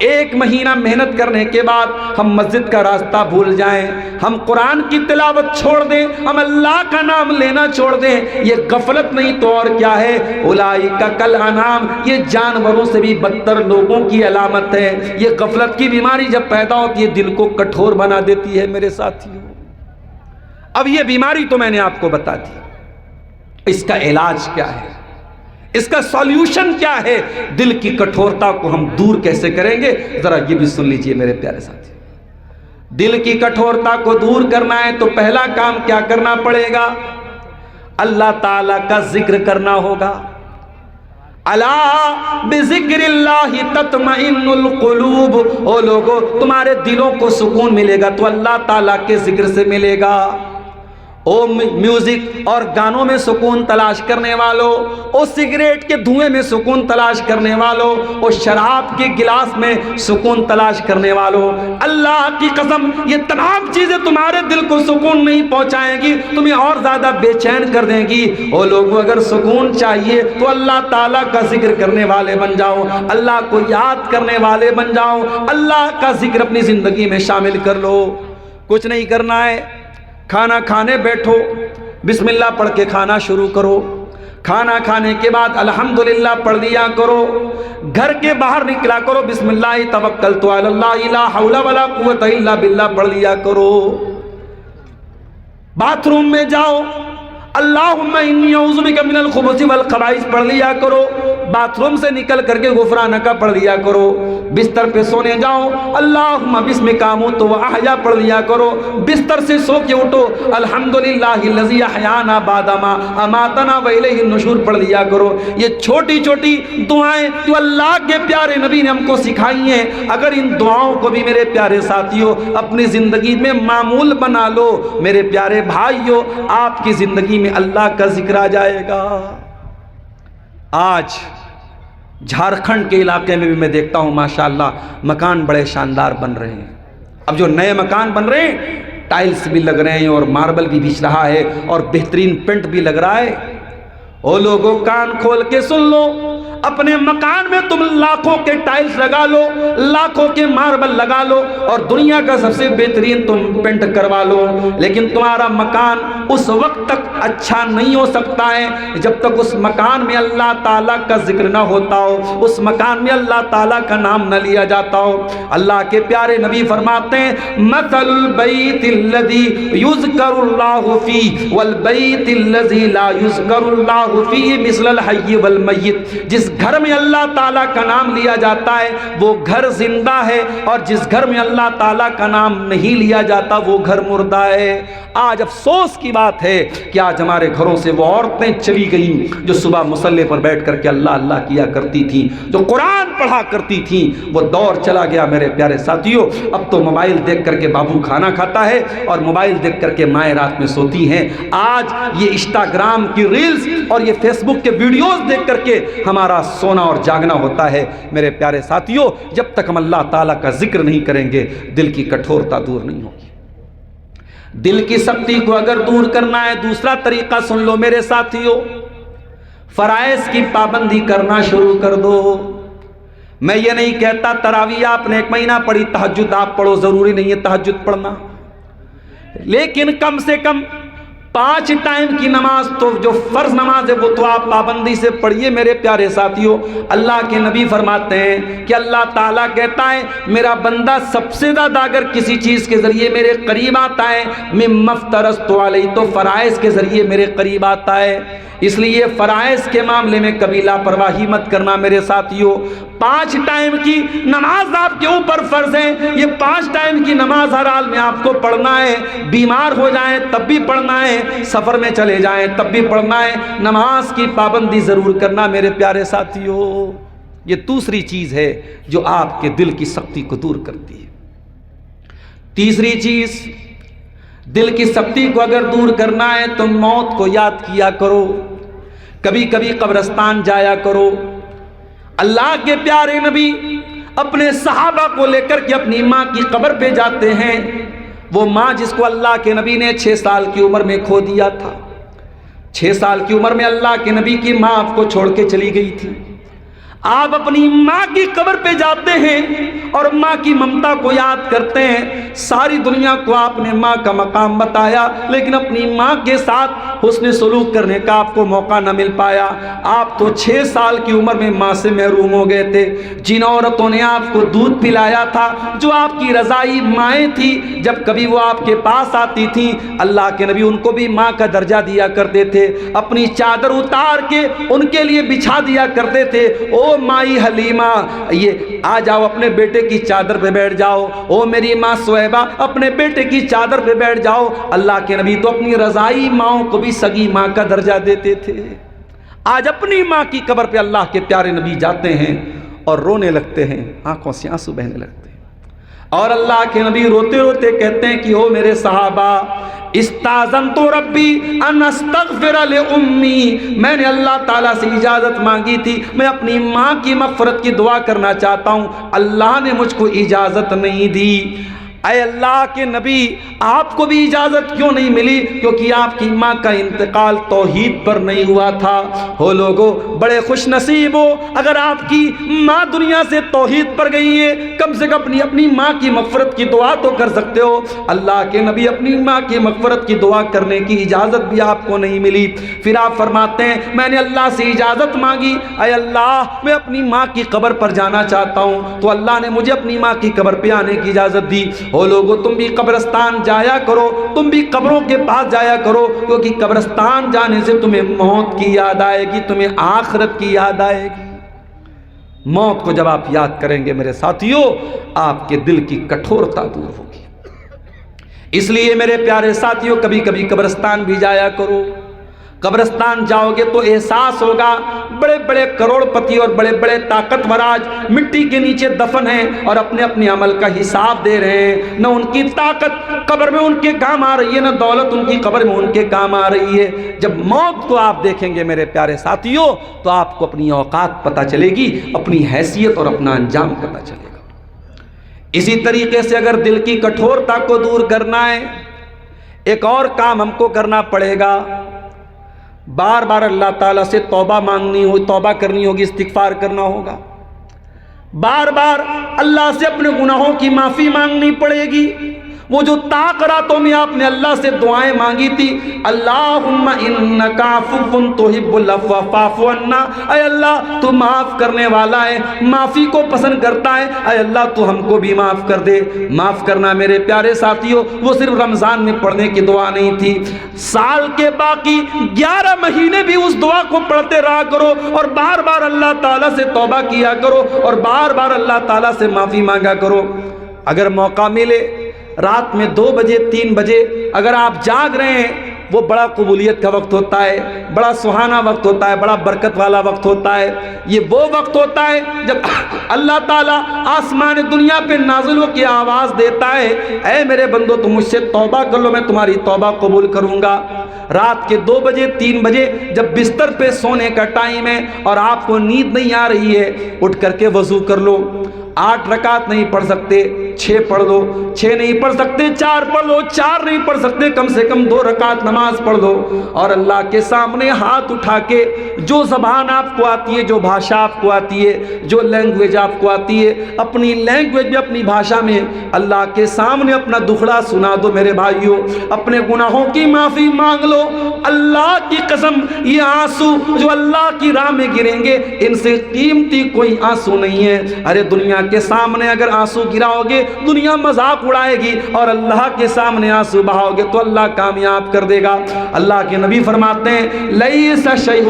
1 مہینہ محنت کرنے کے بعد ہم مسجد کا راستہ بھول جائیں، ہم قرآن کی تلاوت چھوڑ دیں، ہم اللہ کا نام لینا چھوڑ دیں. یہ غفلت نہیں تو اور کیا ہے. اولئک کالانعام. یہ جانوروں سے بھی بدتر لوگوں کی علامت ہے. یہ غفلت کی بیماری جب پیدا ہوتی ہے دل کو کٹھور بنا دیتی ہے میرے ساتھیوں. اب یہ بیماری تو میں نے آپ کو بتا دی، اس کا علاج کیا ہے، اس کا سولیوشن کیا ہے، دل کی کٹھورتا کو ہم دور کیسے کریں گے، ذرا یہ بھی سن لیجئے میرے پیارے ساتھی. دل کی کٹھورتا کو دور کرنا ہے تو پہلا کام کیا کرنا پڑے گا؟ اللہ تعالیٰ کا ذکر کرنا ہوگا. الا بذکر اللہ تطمئن القلوب. او لوگو، تمہارے دلوں کو سکون ملے گا تو اللہ تعالیٰ کے ذکر سے ملے گا. او میوزک اور گانوں میں سکون تلاش کرنے والوں، او سگریٹ کے دھوئیں میں سکون تلاش کرنے والوں، او شراب کے گلاس میں سکون تلاش کرنے والوں، اللہ کی قسم یہ تمام چیزیں تمہارے دل کو سکون نہیں پہنچائیں گی، تمہیں اور زیادہ بے چین کر دیں گی۔ او لوگوں، اگر سکون چاہیے تو اللہ تعالیٰ کا ذکر کرنے والے بن جاؤ، اللہ کو یاد کرنے والے بن جاؤ، اللہ کا ذکر اپنی زندگی میں شامل کر لو۔ کچھ نہیں کرنا ہے، کھانا کھانے بیٹھو، بسم اللہ پڑھ کے کھانا شروع کرو، کھانا کھانے کے بعد الحمدللہ پڑھ لیا کرو، گھر کے باہر نکلا کرو بسم اللہ توکلت علی اللہ لا حول ولا قوت الا باللہ پڑھ لیا کرو، باتھ روم میں جاؤ اللہم انی اعوذ بک من الخبث والخبائث پڑھ لیا کرو، باتھ روم سے نکل کر کے غفرانک پڑھ لیا کرو، بستر پہ سونے جاؤ اللہم بسمک اموت واحیا پڑھ لیا کرو، بستر سے سو کے اٹھو الحمدللہ الذی احیانا بعد ما اماتنا والیہ النشور پڑھ لیا کرو۔ یہ چھوٹی چھوٹی دعائیں جو اللہ کے پیارے نبی نے ہم کو سکھائی ہیں، اگر ان دعاؤں کو بھی میرے پیارے ساتھیوں اپنی زندگی میں معمول بنا لو، میرے پیارے بھائیوں، آپ کی زندگی میں اللہ کا ذکر آ جائے گا۔ آج جھارکھنڈ کے علاقے میں بھی میں دیکھتا ہوں ماشاءاللہ مکان بڑے شاندار بن رہے ہیں۔ اب جو نئے مکان بن رہے ہیں ٹائلز بھی لگ رہے ہیں اور ماربل بھی بچھ رہا ہے اور بہترین پینٹ بھی لگ رہا ہے۔ او لوگوں، کان کھول کے سن لو، اپنے مکان میں تم لاکھوں کے ٹائلز لگا لو، لاکھوں کے ماربل لگا لو اور دنیا کا سب سے بہترین تم پینٹ کروا لو، لیکن تمہارا مکان اس وقت تک اچھا نہیں ہو سکتا ہے جب تک اس مکان میں اللہ تعالیٰ کا ذکر نہ ہوتا ہو، اس مکان میں اللہ تعالیٰ کا نام نہ لیا جاتا ہو۔ اللہ کے پیارے نبی فرماتے ہیں مثل البیت الذی یذکر اللہ فیہ والبیت الذی لا یذکر اللہ فیہ مثل الحی والمیت۔ جس گھر میں اللہ تعالیٰ کا نام لیا جاتا ہے وہ گھر زندہ ہے، اور جس گھر میں اللہ تعالیٰ کا نام نہیں لیا جاتا وہ گھر مردہ ہے۔ آج افسوس کی بات ہے کہ آج ہمارے گھروں سے وہ عورتیں چلی گئیں جو صبح مصلی پر بیٹھ کر کے اللہ اللہ کیا کرتی تھیں، جو قرآن پڑھا کرتی تھیں، وہ دور چلا گیا میرے پیارے ساتھیوں۔ اب تو موبائل دیکھ کر کے بابو کھانا کھاتا ہے اور موبائل دیکھ کر کے مائیں رات میں سوتی ہیں۔ آج یہ انسٹاگرام کی ریلز اور یہ فیس بک کے ویڈیوز دیکھ کر کے ہمارا سونا اور جاگنا ہوتا ہے۔ میرے پیارے ساتھیوں، جب تک ہم اللہ تعالیٰ کا ذکر نہیں کریں گے دل کی کٹھورتا دور نہیں ہوگی۔ دل کی سختی کو اگر دور کرنا ہے دوسرا طریقہ سن لو میرے ساتھیوں، فرائض کی پابندی کرنا شروع کر دو۔ میں یہ نہیں کہتا تراویح آپ نے 1 مہینہ پڑھی، تہجد آپ پڑھو، ضروری نہیں ہے تہجد پڑھنا، لیکن کم سے کم 5 ٹائم کی نماز تو جو فرض نماز ہے وہ تو آپ پابندی سے پڑھیے میرے پیارے ساتھیوں۔ اللہ کے نبی فرماتے ہیں کہ اللہ تعالیٰ کہتا ہے میرا بندہ سب سے زیادہ اگر کسی چیز کے ذریعے میرے قریب آتا ہے مما افترضت علیہ، تو فرائض کے ذریعے میرے قریب آتا ہے۔ اس لیے فرائض کے معاملے میں کبھی لاپرواہی مت کرنا میرے ساتھیوں۔ 5 ٹائم کی نماز آپ کے اوپر فرض ہے، یہ 5 ٹائم کی نماز ہر حال میں آپ کو پڑھنا ہے، بیمار ہو جائیں تب بھی پڑھنا ہے، سفر میں چلے جائیں تب بھی پڑھنا ہے، نماز کی پابندی ضرور کرنا میرے پیارے ساتھیوں۔ یہ دوسری چیز ہے جو آپ کے دل کی سختی کو دور کرتی ہے۔ تیسری چیز، دل کی سختی کو اگر دور کرنا ہے تو موت کو یاد کیا کرو، کبھی کبھی قبرستان جایا کرو۔ اللہ کے پیارے نبی اپنے صحابہ کو لے کر کے اپنی ماں کی قبر پہ جاتے ہیں، وہ ماں جس کو اللہ کے نبی نے 6 سال کی عمر میں کھو دیا تھا۔ 6 سال کی عمر میں اللہ کے نبی کی ماں آپ کو چھوڑ کے چلی گئی تھی۔ آپ اپنی ماں کی قبر پہ جاتے ہیں اور ماں کی ممتا کو یاد کرتے ہیں۔ ساری دنیا کو آپ نے ماں کا مقام بتایا لیکن اپنی ماں کے ساتھ حسن سلوک کرنے کا آپ کو موقع نہ مل پایا۔ آپ تو 6 سال کی عمر میں ماں سے محروم ہو گئے تھے۔ جن عورتوں نے آپ کو دودھ پلایا تھا، جو آپ کی رضائی مائیں تھیں، جب کبھی وہ آپ کے پاس آتی تھیں اللہ کے نبی ان کو بھی ماں کا درجہ دیا کرتے تھے، اپنی چادر اتار کے ان کے لیے بچھا دیا کرتے تھے۔ او مائی حلیمہ، یہ آ جاؤ اپنے بیٹے کی چادر پہ بیٹھ جاؤ، او میری ماں صہیبہ اپنے بیٹے کی چادر پہ بیٹھ جاؤ۔ اللہ کے نبی تو اپنی رضائی ماؤں کو بھی سگی ماں کا درجہ دیتے تھے۔ آج اپنی ماں کی قبر پہ اللہ کے پیارے نبی جاتے ہیں اور رونے لگتے ہیں، آنکھوں سے آنسو بہنے لگتے ہیں۔ اور اللہ کے نبی روتے روتے کہتے ہیں کہ او میرے صحابہ، استاذنت ربی ان استغفر لأمی، میں نے اللہ تعالیٰ سے اجازت مانگی تھی، میں اپنی ماں کی مغفرت کی دعا کرنا چاہتا ہوں، اللہ نے مجھ کو اجازت نہیں دی۔ اے اللہ کے نبی، آپ کو بھی اجازت کیوں نہیں ملی؟ کیونکہ آپ کی ماں کا انتقال توحید پر نہیں ہوا تھا۔ ہو لوگو، بڑے خوش نصیب ہو اگر آپ کی ماں دنیا سے توحید پر گئی ہے، کم سے کم اپنی ماں کی مغفرت کی دعا تو کر سکتے ہو۔ اللہ کے نبی اپنی ماں کی مغفرت کی دعا کرنے کی اجازت بھی آپ کو نہیں ملی۔ پھر آپ فرماتے ہیں میں نے اللہ سے اجازت مانگی، اے اللہ میں اپنی ماں کی قبر پر جانا چاہتا ہوں، تو اللہ نے مجھے اپنی ماں کی قبر پہ آنے کی اجازت دی۔ او لوگو، تم بھی قبرستان جایا کرو، تم بھی قبروں کے پاس جایا کرو، کیونکہ قبرستان جانے سے تمہیں موت کی یاد آئے گی، تمہیں آخرت کی یاد آئے گی۔ موت کو جب آپ یاد کریں گے میرے ساتھیوں، آپ کے دل کی کٹھورتا دور ہوگی۔ اس لیے میرے پیارے ساتھیوں، کبھی کبھی قبرستان بھی جایا کرو۔ قبرستان جاؤ گے تو احساس ہوگا بڑے بڑے کروڑ پتی اور بڑے بڑے طاقتور آج مٹی کے نیچے دفن ہیں اور اپنے اپنے عمل کا حساب دے رہے ہیں۔ نہ ان کی طاقت قبر میں ان کے کام آ رہی ہے، نہ دولت ان کی قبر میں ان کے کام آ رہی ہے۔ جب موت کو آپ دیکھیں گے میرے پیارے ساتھیوں، تو آپ کو اپنی اوقات پتہ چلے گی، اپنی حیثیت اور اپنا انجام پتہ چلے گا۔ اسی طریقے سے اگر دل کی کٹھورتا کو دور کرنا ہے، ایک اور کام ہم کو کرنا پڑے گا۔ بار بار اللہ تعالیٰ سے توبہ مانگنی ہو، توبہ کرنی ہوگی، استغفار کرنا ہوگا۔ بار بار اللہ سے اپنے گناہوں کی معافی مانگنی پڑے گی۔ وہ جو طاق راتوں میں آپ نے اللہ سے دعائیں مانگی تھی، اللہم انک عفو تحب العفو فاعف عنا، اے اللہ تو معاف کرنے والا ہے، معافی کو پسند کرتا ہے، اے اللہ تو ہم کو بھی معاف کر دے۔ معاف کرنا میرے پیارے ساتھیوں وہ صرف رمضان میں پڑھنے کی دعا نہیں تھی، سال کے باقی 11 مہینے بھی اس دعا کو پڑھتے رہا کرو اور بار بار اللہ تعالیٰ سے توبہ کیا کرو اور بار بار اللہ تعالیٰ سے معافی مانگا کرو۔ اگر موقع ملے رات میں 2 بجے 3 بجے اگر آپ جاگ رہے ہیں، وہ بڑا قبولیت کا وقت ہوتا ہے، بڑا سہانا وقت ہوتا ہے، بڑا برکت والا وقت ہوتا ہے۔ یہ وہ وقت ہوتا ہے جب اللہ تعالیٰ آسمان دنیا پہ نازل ہو کے آواز دیتا ہے، اے میرے بندو تم مجھ سے توبہ کر لو، میں تمہاری توبہ قبول کروں گا۔ رات کے 2 بجے 3 بجے جب بستر پہ سونے کا ٹائم ہے اور آپ کو نیند نہیں آ رہی ہے، اٹھ کر کے وضو کر لو۔ 8 رکعت نہیں پڑھ سکتے 6 پڑھ لو، 6 نہیں پڑھ سکتے 4 پڑھ لو، 4 نہیں پڑھ سکتے کم سے کم 2 رکعت نماز پڑھ لو اور اللہ کے سامنے ہاتھ اٹھا کے جو زبان آپ کو آتی ہے، جو بھاشا آپ کو آتی ہے، جو لینگویج آپ کو آتی ہے، اپنی لینگویج میں اپنی بھاشا میں اللہ کے سامنے اپنا دکھڑا سنا دو میرے بھائیوں، اپنے گناہوں کی معافی مانگ لو۔ اللہ کی قسم یہ آنسو جو اللہ کی راہ میں گریں گے ان سے قیمتی کوئی آنسو نہیں ہے۔ ارے دنیا کے سامنے اگر آنسو گراؤ گے دنیا مذاق اڑائے گی اور اللہ کے سامنے آنسو بہاؤ گے تو اللہ کامیاب کر دے گا۔ اللہ کے نبی فرماتے ہیں لیس شیء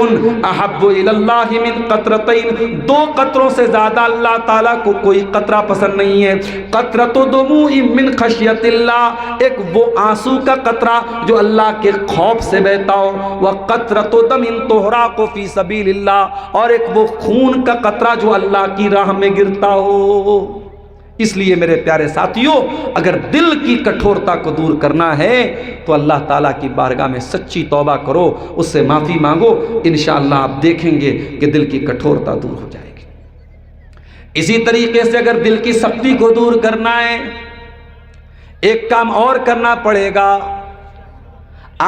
احب الی اللہ من قطرتین، 2 قطروں سے زیادہ اللہ تعالیٰ کو کوئی قطرہ پسند نہیں ہے۔ قطرۃ دموع من خشیت اللہ، ایک وہ آنسو کا قطرہ جو اللہ کے خوف سے بہتا ہو، وقطرۃ دم تحراق فی سبیل اللہ، اور ایک وہ خون کا قطرہ جو اللہ کی راہ میں گرتا ہو۔ اس لیے میرے پیارے ساتھیوں اگر دل کی کٹھورتا کو دور کرنا ہے تو اللہ تعالیٰ کی بارگاہ میں سچی توبہ کرو، اس سے معافی مانگو، انشاءاللہ آپ دیکھیں گے کہ دل کی کٹھورتا دور ہو جائے گی۔ اسی طریقے سے اگر دل کی سختی کو دور کرنا ہے، ایک کام اور کرنا پڑے گا۔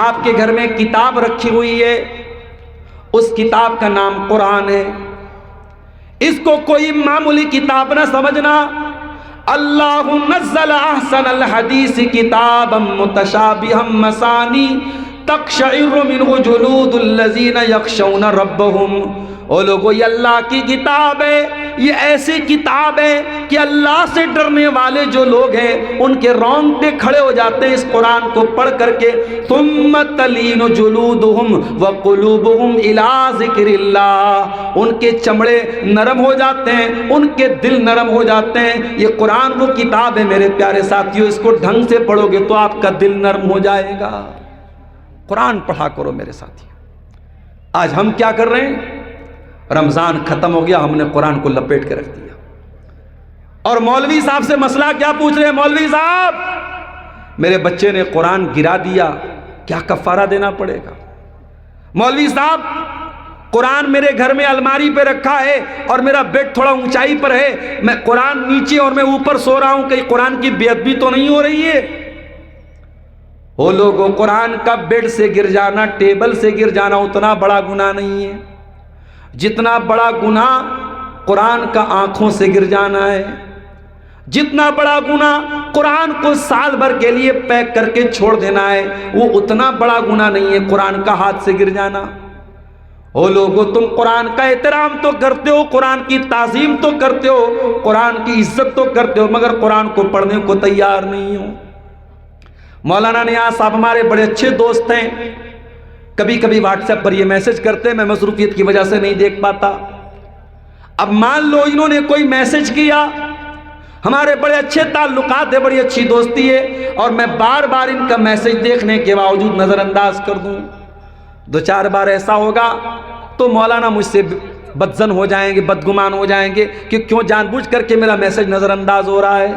آپ کے گھر میں کتاب رکھی ہوئی ہے، اس کتاب کا نام قرآن ہے، اس کو کوئی معمولی کتاب نہ سمجھنا۔ اللہ نزل احسن الحدیث کتابا متشابہا مثانی تقشعر منہ جلود الذین یخشون ربہم۔ او لوگو یہ اللہ کی کتاب ہے، یہ ایسی کتاب ہے کہ اللہ سے ڈرنے والے جو لوگ ہیں ان کے رونگٹے کھڑے ہو جاتے ہیں اس قرآن کو پڑھ کر کے۔ ثم تلین جلودہم وقلوبہم الی ذکر اللہ، ان کے چمڑے نرم ہو جاتے ہیں، ان کے دل نرم ہو جاتے ہیں۔ یہ قرآن وہ کتاب ہے میرے پیارے ساتھیوں، اس کو ڈھنگ سے پڑھو گے تو آپ کا دل نرم ہو جائے گا۔ قرآن پڑھا کرو میرے ساتھی۔ آج ہم کیا کر رہے ہیں؟ رمضان ختم ہو گیا، ہم نے قرآن کو لپیٹ کے رکھ دیا، اور مولوی صاحب سے مسئلہ کیا پوچھ رہے ہیں؟ مولوی صاحب میرے بچے نے قرآن گرا دیا، کیا کفارہ دینا پڑے گا؟ مولوی صاحب قرآن میرے گھر میں الماری پہ رکھا ہے اور میرا بیڈ تھوڑا اونچائی پر ہے، میں قرآن نیچے اور میں اوپر سو رہا ہوں، کہیں قرآن کی بے ادبی تو نہیں ہو رہی ہے؟ وہ لوگوں، قرآن کا بیڈ سے گر جانا، ٹیبل سے گر جانا اتنا بڑا گناہ نہیں ہے جتنا بڑا گناہ قرآن کا آنکھوں سے گر جانا ہے، جتنا بڑا گناہ قرآن کو سال بھر کے لیے پیک کر کے چھوڑ دینا ہے، وہ اتنا بڑا گناہ نہیں ہے قرآن کا ہاتھ سے گر جانا۔ او لوگو، تم قرآن کا احترام تو کرتے ہو، قرآن کی تعظیم تو کرتے ہو، قرآن کی عزت تو کرتے ہو، مگر قرآن کو پڑھنے کو تیار نہیں ہو۔ مولانا نیاز صاحب ہمارے بڑے اچھے دوست ہیں، کبھی کبھی واٹس ایپ پر یہ میسج کرتے ہیں، میں مصروفیت کی وجہ سے نہیں دیکھ پاتا۔ اب مان لو انہوں نے کوئی میسج کیا، ہمارے بڑے اچھے تعلقات ہیں، بڑی اچھی دوستی ہے، اور میں بار بار ان کا میسج دیکھنے کے باوجود نظر انداز کر دوں، دو چار بار ایسا ہوگا تو مولانا مجھ سے بدظن ہو جائیں گے، بدگمان ہو جائیں گے کہ کیوں جان بوجھ کر کے میرا میسج نظر انداز ہو رہا ہے۔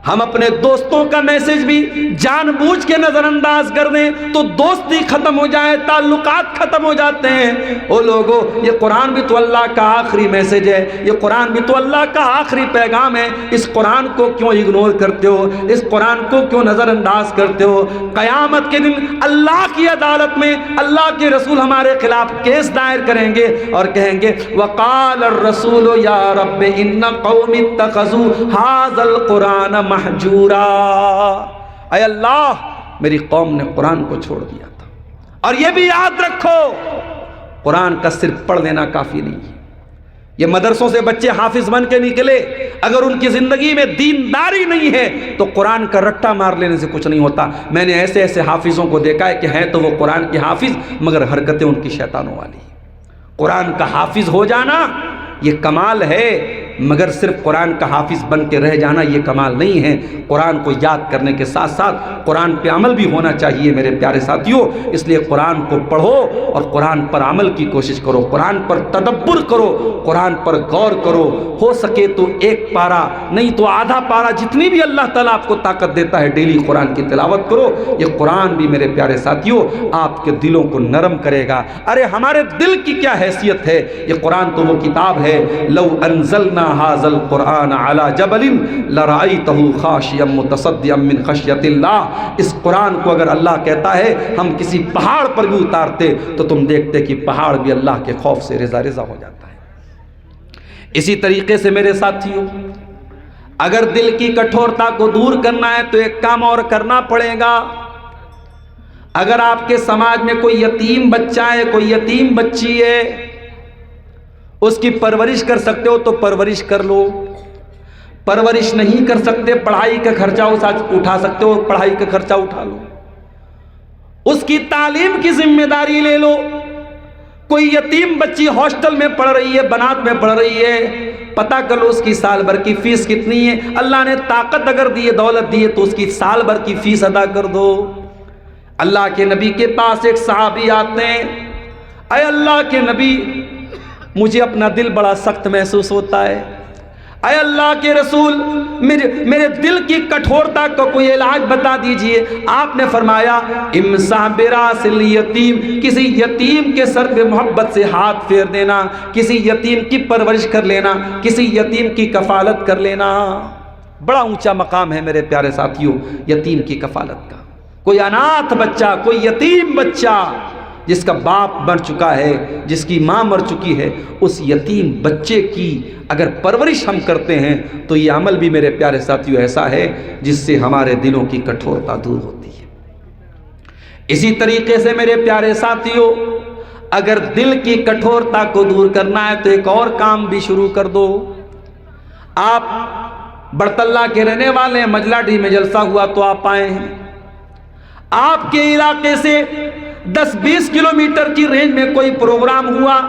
ہم اپنے دوستوں کا میسج بھی جان بوجھ کے نظر انداز کر دیں تو دوستی ختم ہو جائے، تعلقات ختم ہو جاتے ہیں۔ او لوگو، یہ قرآن بھی تو اللہ کا آخری میسج ہے، یہ قرآن بھی تو اللہ کا آخری پیغام ہے، اس قرآن کو کیوں اگنور کرتے ہو؟ اس قرآن کو کیوں نظر انداز کرتے ہو؟ قیامت کے دن اللہ کی عدالت میں اللہ کے رسول ہمارے خلاف کیس دائر کریں گے اور کہیں گے وقال الرسول یا رب ان قوم اتخذوا ھذا القرآن محجورا، اے اللہ میری قوم نے قرآن کو چھوڑ دیا تھا۔ اور یہ بھی یاد رکھو، قرآن کا صرف پڑھ لینا کافی نہیں ہے۔ یہ مدرسوں سے بچے حافظ بن کے نکلے، اگر ان کی زندگی میں دینداری نہیں ہے تو قرآن کا رٹا مار لینے سے کچھ نہیں ہوتا۔ میں نے ایسے ایسے حافظوں کو دیکھا ہے کہ ہیں تو وہ قرآن کے حافظ مگر حرکتیں ان کی شیطانوں والی۔ قرآن کا حافظ ہو جانا یہ کمال ہے، مگر صرف قرآن کا حافظ بن کے رہ جانا یہ کمال نہیں ہے۔ قرآن کو یاد کرنے کے ساتھ ساتھ قرآن پہ عمل بھی ہونا چاہیے میرے پیارے ساتھیوں۔ اس لیے قرآن کو پڑھو اور قرآن پر عمل کی کوشش کرو، قرآن پر تدبر کرو، قرآن پر غور کرو، ہو سکے تو ایک پارہ نہیں تو آدھا پارہ، جتنی بھی اللہ تعالیٰ آپ کو طاقت دیتا ہے ڈیلی قرآن کی تلاوت کرو۔ یہ قرآن بھی میرے پیارے ساتھیوں آپ کے دلوں کو نرم کرے گا۔ ارے ہمارے دل کی کیا حیثیت ہے، یہ قرآن تو وہ کتاب ہے، لو انزلنا ھذا القرآن علی جبل لرأیتہ خاشعا متصدعا من خشیۃ اللہ۔ اس قرآن کو اگر اللہ کہتا ہے ہم کسی پہاڑ پر بھی اتارتے تو تم دیکھتے کہ پہاڑ بھی اللہ کے خوف سے رضا رضا ہو جاتا ہے۔ اسی طریقے سے میرے ساتھیوں، اگر دل کی کٹھورتا کو دور کرنا ہے تو ایک کام اور کرنا پڑے گا۔ اگر آپ کے سماج میں کوئی یتیم بچہ ہے، کوئی یتیم بچی ہے، اس کی پرورش کر سکتے ہو تو پرورش کر لو، پرورش نہیں کر سکتے پڑھائی کا خرچہ اٹھا سکتے ہو، پڑھائی کا خرچہ اٹھا لو، اس کی تعلیم کی ذمہ داری لے لو۔ کوئی یتیم بچی ہاسٹل میں پڑھ رہی ہے، بنات میں پڑھ رہی ہے، پتہ کر لو اس کی سال بھر کی فیس کتنی ہے، اللہ نے طاقت اگر دی ہے، دولت دی ہے تو اس کی سال بھر کی فیس ادا کر دو۔ اللہ کے نبی کے پاس ایک صحابی آتے ہیں، اے اللہ کے نبی مجھے اپنا دل بڑا سخت محسوس ہوتا ہے، اے اللہ کے رسول میرے دل کی کٹھورتا کو کوئی علاج بتا دیجئے۔ آپ نے فرمایا امسح براس الیتیم، کسی یتیم کے سر پہ محبت سے ہاتھ پھیر دینا، کسی یتیم کی پرورش کر لینا، کسی یتیم کی کفالت کر لینا۔ بڑا اونچا مقام ہے میرے پیارے ساتھیوں یتیم کی کفالت کا۔ کوئی اناتھ بچہ، کوئی یتیم بچہ جس کا باپ مر چکا ہے، جس کی ماں مر چکی ہے، اس یتیم بچے کی اگر پرورش ہم کرتے ہیں تو یہ عمل بھی میرے پیارے ساتھیوں ایسا ہے جس سے ہمارے دلوں کی کٹھورتا دور ہوتی ہے۔ اسی طریقے سے میرے پیارے ساتھیوں اگر دل کی کٹھورتا کو دور کرنا ہے تو ایک اور کام بھی شروع کر دو۔ آپ برطلہ کے رہنے والے ہیں، مجلاڈی میں جلسہ ہوا تو آپ آئے ہیں، آپ کے علاقے سے 10-20 کلومیٹر کی رینج میں کوئی پروگرام ہوا،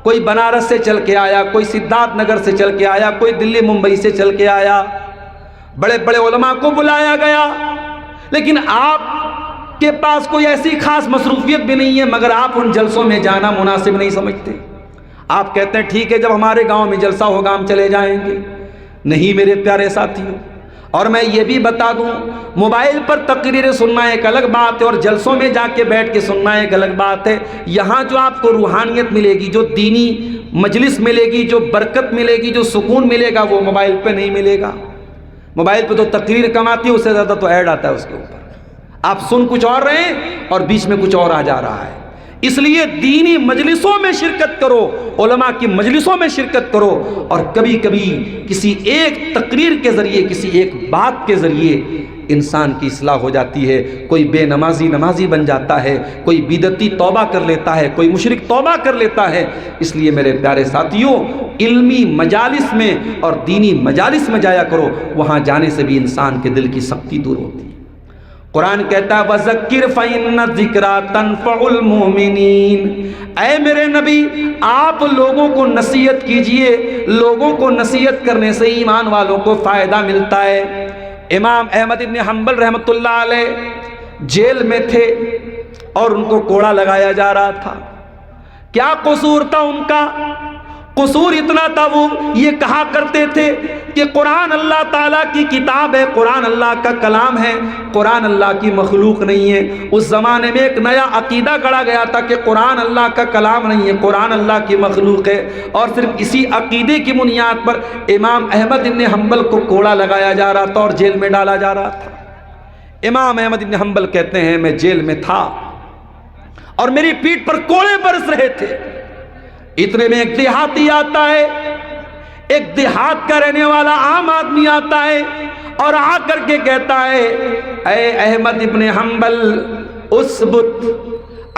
کوئی بنارس سے چل کے آیا، کوئی سدھارتھ نگر سے چل کے آیا، کوئی دلی ممبئی سے چل کے آیا، بڑے بڑے علماء کو بلایا گیا، لیکن آپ کے پاس کوئی ایسی خاص مصروفیت بھی نہیں ہے، مگر آپ ان جلسوں میں جانا مناسب نہیں سمجھتے۔ آپ کہتے ہیں ٹھیک ہے جب ہمارے گاؤں میں جلسہ ہوگا ہم چلے جائیں گے۔ نہیں میرے پیارے ساتھیوں، اور میں یہ بھی بتا دوں، موبائل پر تقریریں سننا ایک الگ بات ہے اور جلسوں میں جا کے بیٹھ کے سننا ایک الگ بات ہے۔ یہاں جو آپ کو روحانیت ملے گی، جو دینی مجلس ملے گی، جو برکت ملے گی، جو سکون ملے گا، وہ موبائل پہ نہیں ملے گا۔ موبائل پہ تو تقریر کم آتی ہے، اس سے زیادہ تو ایڈ آتا ہے اس کے اوپر، آپ سن کچھ اور رہے ہیں اور بیچ میں کچھ اور آ جا رہا ہے۔ اس لیے دینی مجلسوں میں شرکت کرو، علماء کی مجلسوں میں شرکت کرو، اور کبھی کبھی کسی ایک تقریر کے ذریعے، کسی ایک بات کے ذریعے انسان کی اصلاح ہو جاتی ہے۔ کوئی بے نمازی نمازی بن جاتا ہے، کوئی بدعتی توبہ کر لیتا ہے، کوئی مشرک توبہ کر لیتا ہے۔ اس لیے میرے پیارے ساتھیوں، علمی مجالس میں اور دینی مجالس میں جایا کرو، وہاں جانے سے بھی انسان کے دل کی سختی دور ہوتی ہے۔ قرآن کہتا ہے وَذَكِّرْ فَإِنَّ الذِّكْرَىٰ تَنفَعُ الْمُؤْمِنِينَ، اے میرے نبی آپ لوگوں کو نصیحت کیجئے، لوگوں کو نصیحت کرنے سے ایمان والوں کو فائدہ ملتا ہے۔ امام احمد ابن حنبل رحمۃ اللہ علیہ جیل میں تھے اور ان کو کوڑا لگایا جا رہا تھا۔ کیا قصور تھا ان کا؟ قصور اتنا تھا، وہ یہ کہا کرتے تھے کہ قرآن اللہ تعالیٰ کی کتاب ہے، قرآن اللہ کا کلام ہے، قرآن اللہ کی مخلوق نہیں ہے۔ اس زمانے میں ایک نیا عقیدہ گڑا گیا تھا کہ قرآن اللہ کا کلام نہیں ہے، قرآن اللہ کی مخلوق ہے، اور صرف اسی عقیدے کی بنیاد پر امام احمد بن حنبل کو کوڑا لگایا جا رہا تھا اور جیل میں ڈالا جا رہا تھا۔ امام احمد بن حنبل کہتے ہیں میں جیل میں تھا اور میری پیٹھ پر کوڑے برس رہے تھے۔ اتنے میں ایک دیہاتی آتا ہے، ایک دیہات کا رہنے والا عام آدمی آتا ہے اور آ کر کے کہتا ہے اے احمد ابن حنبل اثبت،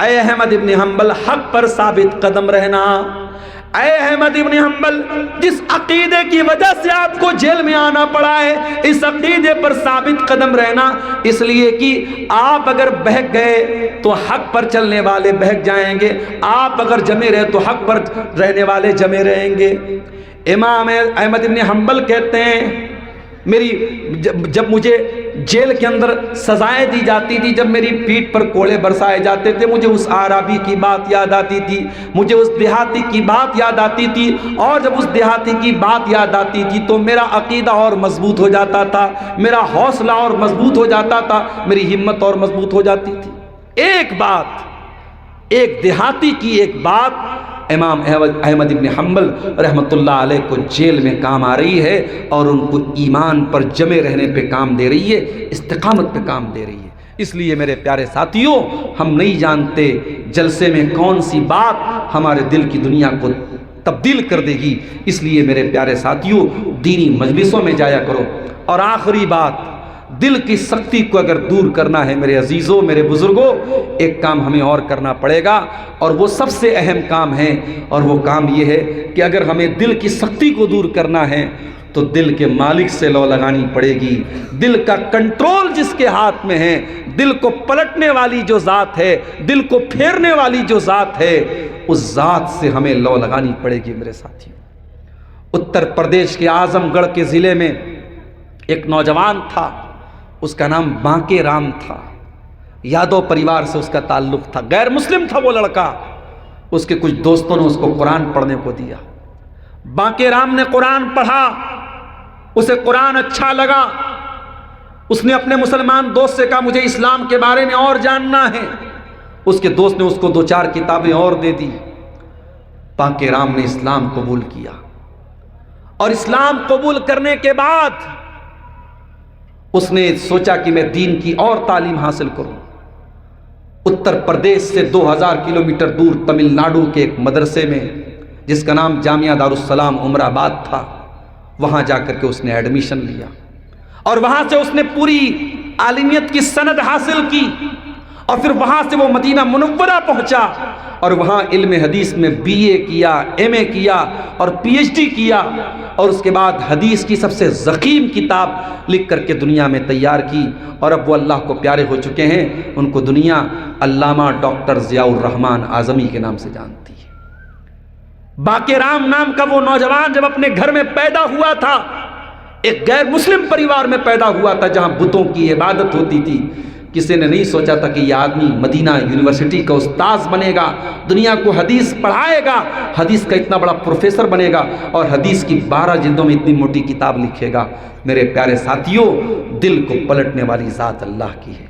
اے احمد ابن حنبل حق پر ثابت قدم رہنا، اے احمد ابن حنبل جس عقیدے کی وجہ سے آپ کو جیل میں آنا پڑا ہے، اس عقیدے پر ثابت قدم رہنا، اس لیے کہ آپ اگر بہک گئے تو حق پر چلنے والے بہک جائیں گے، آپ اگر جمے رہے تو حق پر رہنے والے جمے رہیں گے۔ امام احمد ابن حنبل کہتے ہیں جب مجھے جیل کے اندر سزائیں دی جاتی تھی، جب میری پیٹھ پر کوڑے برسائے جاتے تھے، مجھے اس عربی کی بات یاد آتی تھی، مجھے اس دیہاتی کی بات یاد آتی تھی، اور جب اس دیہاتی کی بات یاد آتی تھی تو میرا عقیدہ اور مضبوط ہو جاتا تھا، میرا حوصلہ اور مضبوط ہو جاتا تھا، میری ہمت اور مضبوط ہو جاتی تھی۔ ایک بات، ایک دیہاتی کی ایک بات امام احمد ابن حنبل رحمۃ اللہ علیہ کو جیل میں کام آ رہی ہے اور ان کو ایمان پر جمے رہنے پہ کام دے رہی ہے، استقامت پہ کام دے رہی ہے۔ اس لیے میرے پیارے ساتھیوں، ہم نہیں جانتے جلسے میں کون سی بات ہمارے دل کی دنیا کو تبدیل کر دے گی۔ اس لیے میرے پیارے ساتھیوں، دینی مجلسوں میں جایا کرو۔ اور آخری بات، دل کی سختی کو اگر دور کرنا ہے میرے عزیزوں، میرے بزرگوں، ایک کام ہمیں اور کرنا پڑے گا، اور وہ سب سے اہم کام ہے، اور وہ کام یہ ہے کہ اگر ہمیں دل کی سختی کو دور کرنا ہے تو دل کے مالک سے لو لگانی پڑے گی۔ دل کا کنٹرول جس کے ہاتھ میں ہے، دل کو پلٹنے والی جو ذات ہے، دل کو پھیرنے والی جو ذات ہے، اس ذات سے ہمیں لو لگانی پڑے گی میرے ساتھیوں۔ اتر پردیش کے اعظم گڑھ کے ضلع میں ایک نوجوان تھا، اس کا نام بانکے رام تھا، یادو پریوار سے اس کا تعلق تھا، غیر مسلم تھا وہ لڑکا۔ اس کے کچھ دوستوں نے اس کو قرآن پڑھنے کو دیا، بانکے رام نے قرآن پڑھا، اسے قرآن اچھا لگا، اس نے اپنے مسلمان دوست سے کہا مجھے اسلام کے بارے میں اور جاننا ہے۔ اس کے دوست نے اس کو 2-4 کتابیں اور دے دی۔ بانکے رام نے اسلام قبول کیا، اور اسلام قبول کرنے کے بعد اس نے سوچا کہ میں دین کی اور تعلیم حاصل کروں۔ اتر پردیش سے 2000 کلومیٹر دور تمل ناڈو کے ایک مدرسے میں، جس کا نام جامعہ دارالسلام عمر آباد تھا، وہاں جا کر کے اس نے ایڈمیشن لیا، اور وہاں سے اس نے پوری عالمیت کی سند حاصل کی، اور پھر وہاں سے وہ مدینہ منورہ پہنچا، اور وہاں علم حدیث میں BA کیا، MA کیا اور PhD کیا، اور اس کے بعد حدیث کی سب سے ضخیم کتاب لکھ کر کے دنیا میں تیار کی، اور اب وہ اللہ کو پیارے ہو چکے ہیں۔ ان کو دنیا علامہ ڈاکٹر ضیاء الرحمن اعظمی کے نام سے جانتی ہے۔ بانکے رام نام کا وہ نوجوان جب اپنے گھر میں پیدا ہوا تھا، ایک غیر مسلم پریوار میں پیدا ہوا تھا جہاں بتوں کی عبادت ہوتی تھی، کسی نے نہیں سوچا تھا کہ یہ آدمی مدینہ یونیورسٹی کا استاذ بنے گا، دنیا کو حدیث پڑھائے گا، حدیث کا اتنا بڑا پروفیسر بنے گا اور حدیث کی 12 جلدوں میں اتنی موٹی کتاب لکھے گا۔ میرے پیارے ساتھیوں، دل کو پلٹنے والی ذات اللہ کی ہے،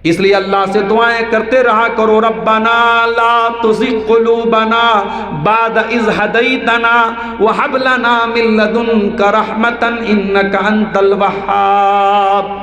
اس لیے اللہ سے دعائیں کرتے رہا کرو، ربنا لا تزغ قلوبنا بعد اذ ہدیتنا وہب لنا من لدنک رحمۃ انک انت الوہاب۔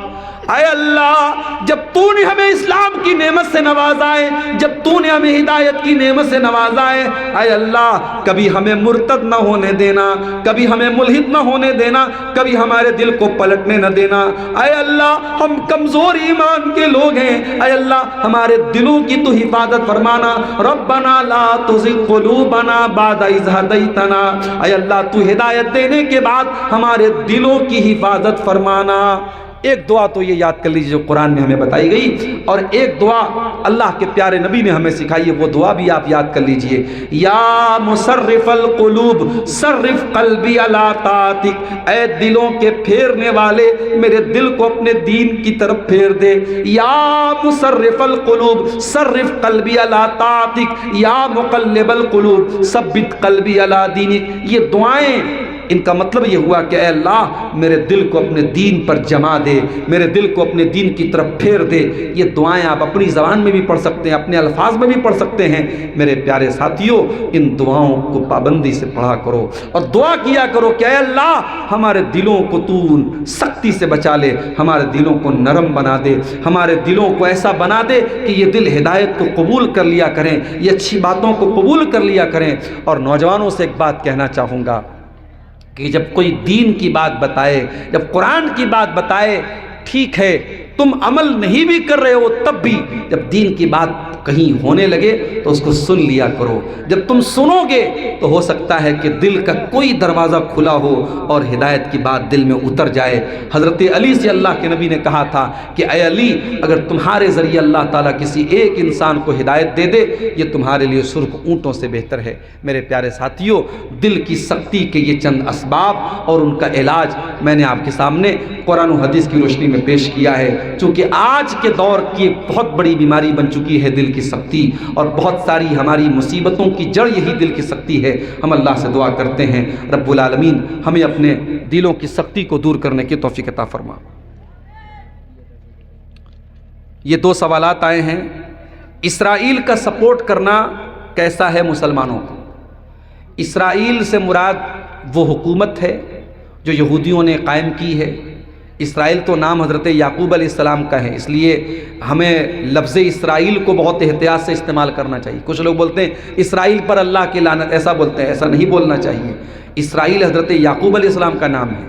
اے اللہ، جب تو نے ہمیں اسلام کی نعمت سے نوازا ہے، جب تو نے ہمیں ہدایت کی نعمت سے نوازا ہے، اے اللہ کبھی ہمیں مرتد نہ ہونے دینا، کبھی ہمیں ملحد نہ ہونے دینا، کبھی ہمارے دل کو پلٹنے نہ دینا۔ اے اللہ، ہم کمزور ایمان کے لوگ ہیں، اے اللہ ہمارے دلوں کی تو حفاظت فرمانا۔ ربنا لا تزغ قلوبنا بعد اذ ہدیتنا، اے اللہ تو ہدایت دینے کے بعد ہمارے دلوں کی حفاظت فرمانا۔ ایک دعا تو یہ یاد کر لیجیے جو قرآن میں ہمیں بتائی گئی، اور ایک دعا اللہ کے پیارے نبی نے ہمیں سکھائی ہے، وہ دعا بھی آپ یاد کر لیجیے، یا مصرف القلوب صرف قلبی علی طاعتک، اے دلوں کے پھیرنے والے میرے دل کو اپنے دین کی طرف پھیر دے۔ یا مصرف القلوب صرف قلبی علی طاعتک، یا مقلب القلوب ثبت قلبی علی دینک۔ یہ دعائیں، ان کا مطلب یہ ہوا کہ اے اللہ میرے دل کو اپنے دین پر جما دے، میرے دل کو اپنے دین کی طرف پھیر دے۔ یہ دعائیں آپ اپنی زبان میں بھی پڑھ سکتے ہیں، اپنے الفاظ میں بھی پڑھ سکتے ہیں۔ میرے پیارے ساتھیوں، ان دعاؤں کو پابندی سے پڑھا کرو اور دعا کیا کرو کہ اے اللہ ہمارے دلوں کو تو سختی سے بچا لے، ہمارے دلوں کو نرم بنا دے، ہمارے دلوں کو ایسا بنا دے کہ یہ دل ہدایت کو قبول کر لیا کریں، یہ اچھی باتوں کو قبول کر لیا کریں۔ اور نوجوانوں سے ایک بات کہنا چاہوں گا کہ جب کوئی دین کی بات بتائے، جب قرآن کی بات بتائے، ٹھیک ہے تم عمل نہیں بھی کر رہے ہو، تب بھی جب دین کی بات کہیں ہونے لگے تو اس کو سن لیا کرو۔ جب تم سنو گے تو ہو سکتا ہے کہ دل کا کوئی دروازہ کھلا ہو اور ہدایت کی بات دل میں اتر جائے۔ حضرت علی سے اللہ کے نبی نے کہا تھا کہ اے علی، اگر تمہارے ذریعے اللہ تعالیٰ کسی ایک انسان کو ہدایت دے دے، یہ تمہارے لیے سرخ اونٹوں سے بہتر ہے۔ میرے پیارے ساتھیوں، دل کی سختی کے یہ چند اسباب اور ان کا علاج میں نے آپ کے سامنے قرآن و حدیث کی روشنی میں پیش کیا ہے۔ چونکہ آج کے دور کی ایک بہت بڑی بیماری بن چکی ہے دل کی سختی، اور بہت ساری ہماری مصیبتوں کی جڑ یہی دل کی سختی ہے۔ ہم اللہ سے دعا کرتے ہیں رب العالمین ہمیں اپنے دلوں کی سختی کو دور کرنے کی توفیق عطا فرما۔ یہ 2 سوالات آئے ہیں، اسرائیل کا سپورٹ کرنا کیسا ہے مسلمانوں کو؟ اسرائیل سے مراد وہ حکومت ہے جو یہودیوں نے قائم کی ہے۔ اسرائیل تو نام حضرت یعقوب علیہ السلام کا ہے، اس لیے ہمیں لفظ اسرائیل کو بہت احتیاط سے استعمال کرنا چاہیے۔ کچھ لوگ بولتے ہیں اسرائیل پر اللہ کی لعنت، ایسا بولتے ہیں، ایسا نہیں بولنا چاہیے۔ اسرائیل حضرت یعقوب علیہ السلام کا نام ہے۔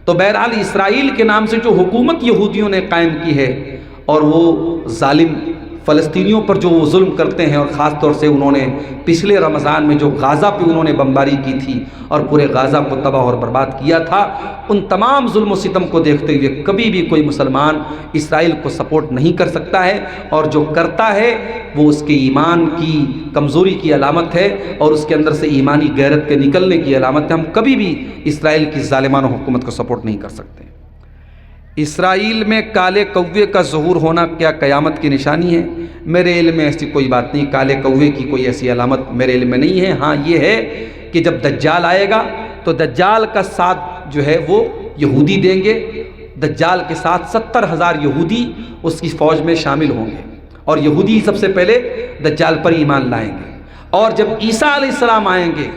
تو بہرحال اسرائیل کے نام سے جو حکومت یہودیوں نے قائم کی ہے، اور وہ ظالم فلسطینیوں پر جو وہ ظلم کرتے ہیں، اور خاص طور سے انہوں نے پچھلے رمضان میں جو غازہ پہ انہوں نے بمباری کی تھی اور پورے غازہ کو تباہ اور برباد کیا تھا، ان تمام ظلم و ستم کو دیکھتے ہوئے کبھی بھی کوئی مسلمان اسرائیل کو سپورٹ نہیں کر سکتا ہے، اور جو کرتا ہے وہ اس کے ایمان کی کمزوری کی علامت ہے اور اس کے اندر سے ایمانی غیرت کے نکلنے کی علامت ہے۔ ہم کبھی بھی اسرائیل کی ظالمانہ حکومت کو سپورٹ نہیں کر سکتے۔ اسرائیل میں کالے کوے کا ظہور ہونا کیا قیامت کی نشانی ہے؟ میرے علم میں ایسی کوئی بات نہیں، کالے کوے کی کوئی ایسی علامت میرے علم میں نہیں ہے۔ ہاں یہ ہے کہ جب دجال آئے گا تو دجال کا ساتھ جو ہے وہ یہودی دیں گے، دجال کے ساتھ 70,000 یہودی اس کی فوج میں شامل ہوں گے، اور یہودی سب سے پہلے دجال پر ایمان لائیں گے۔ اور جب عیسیٰ علیہ السلام آئیں گے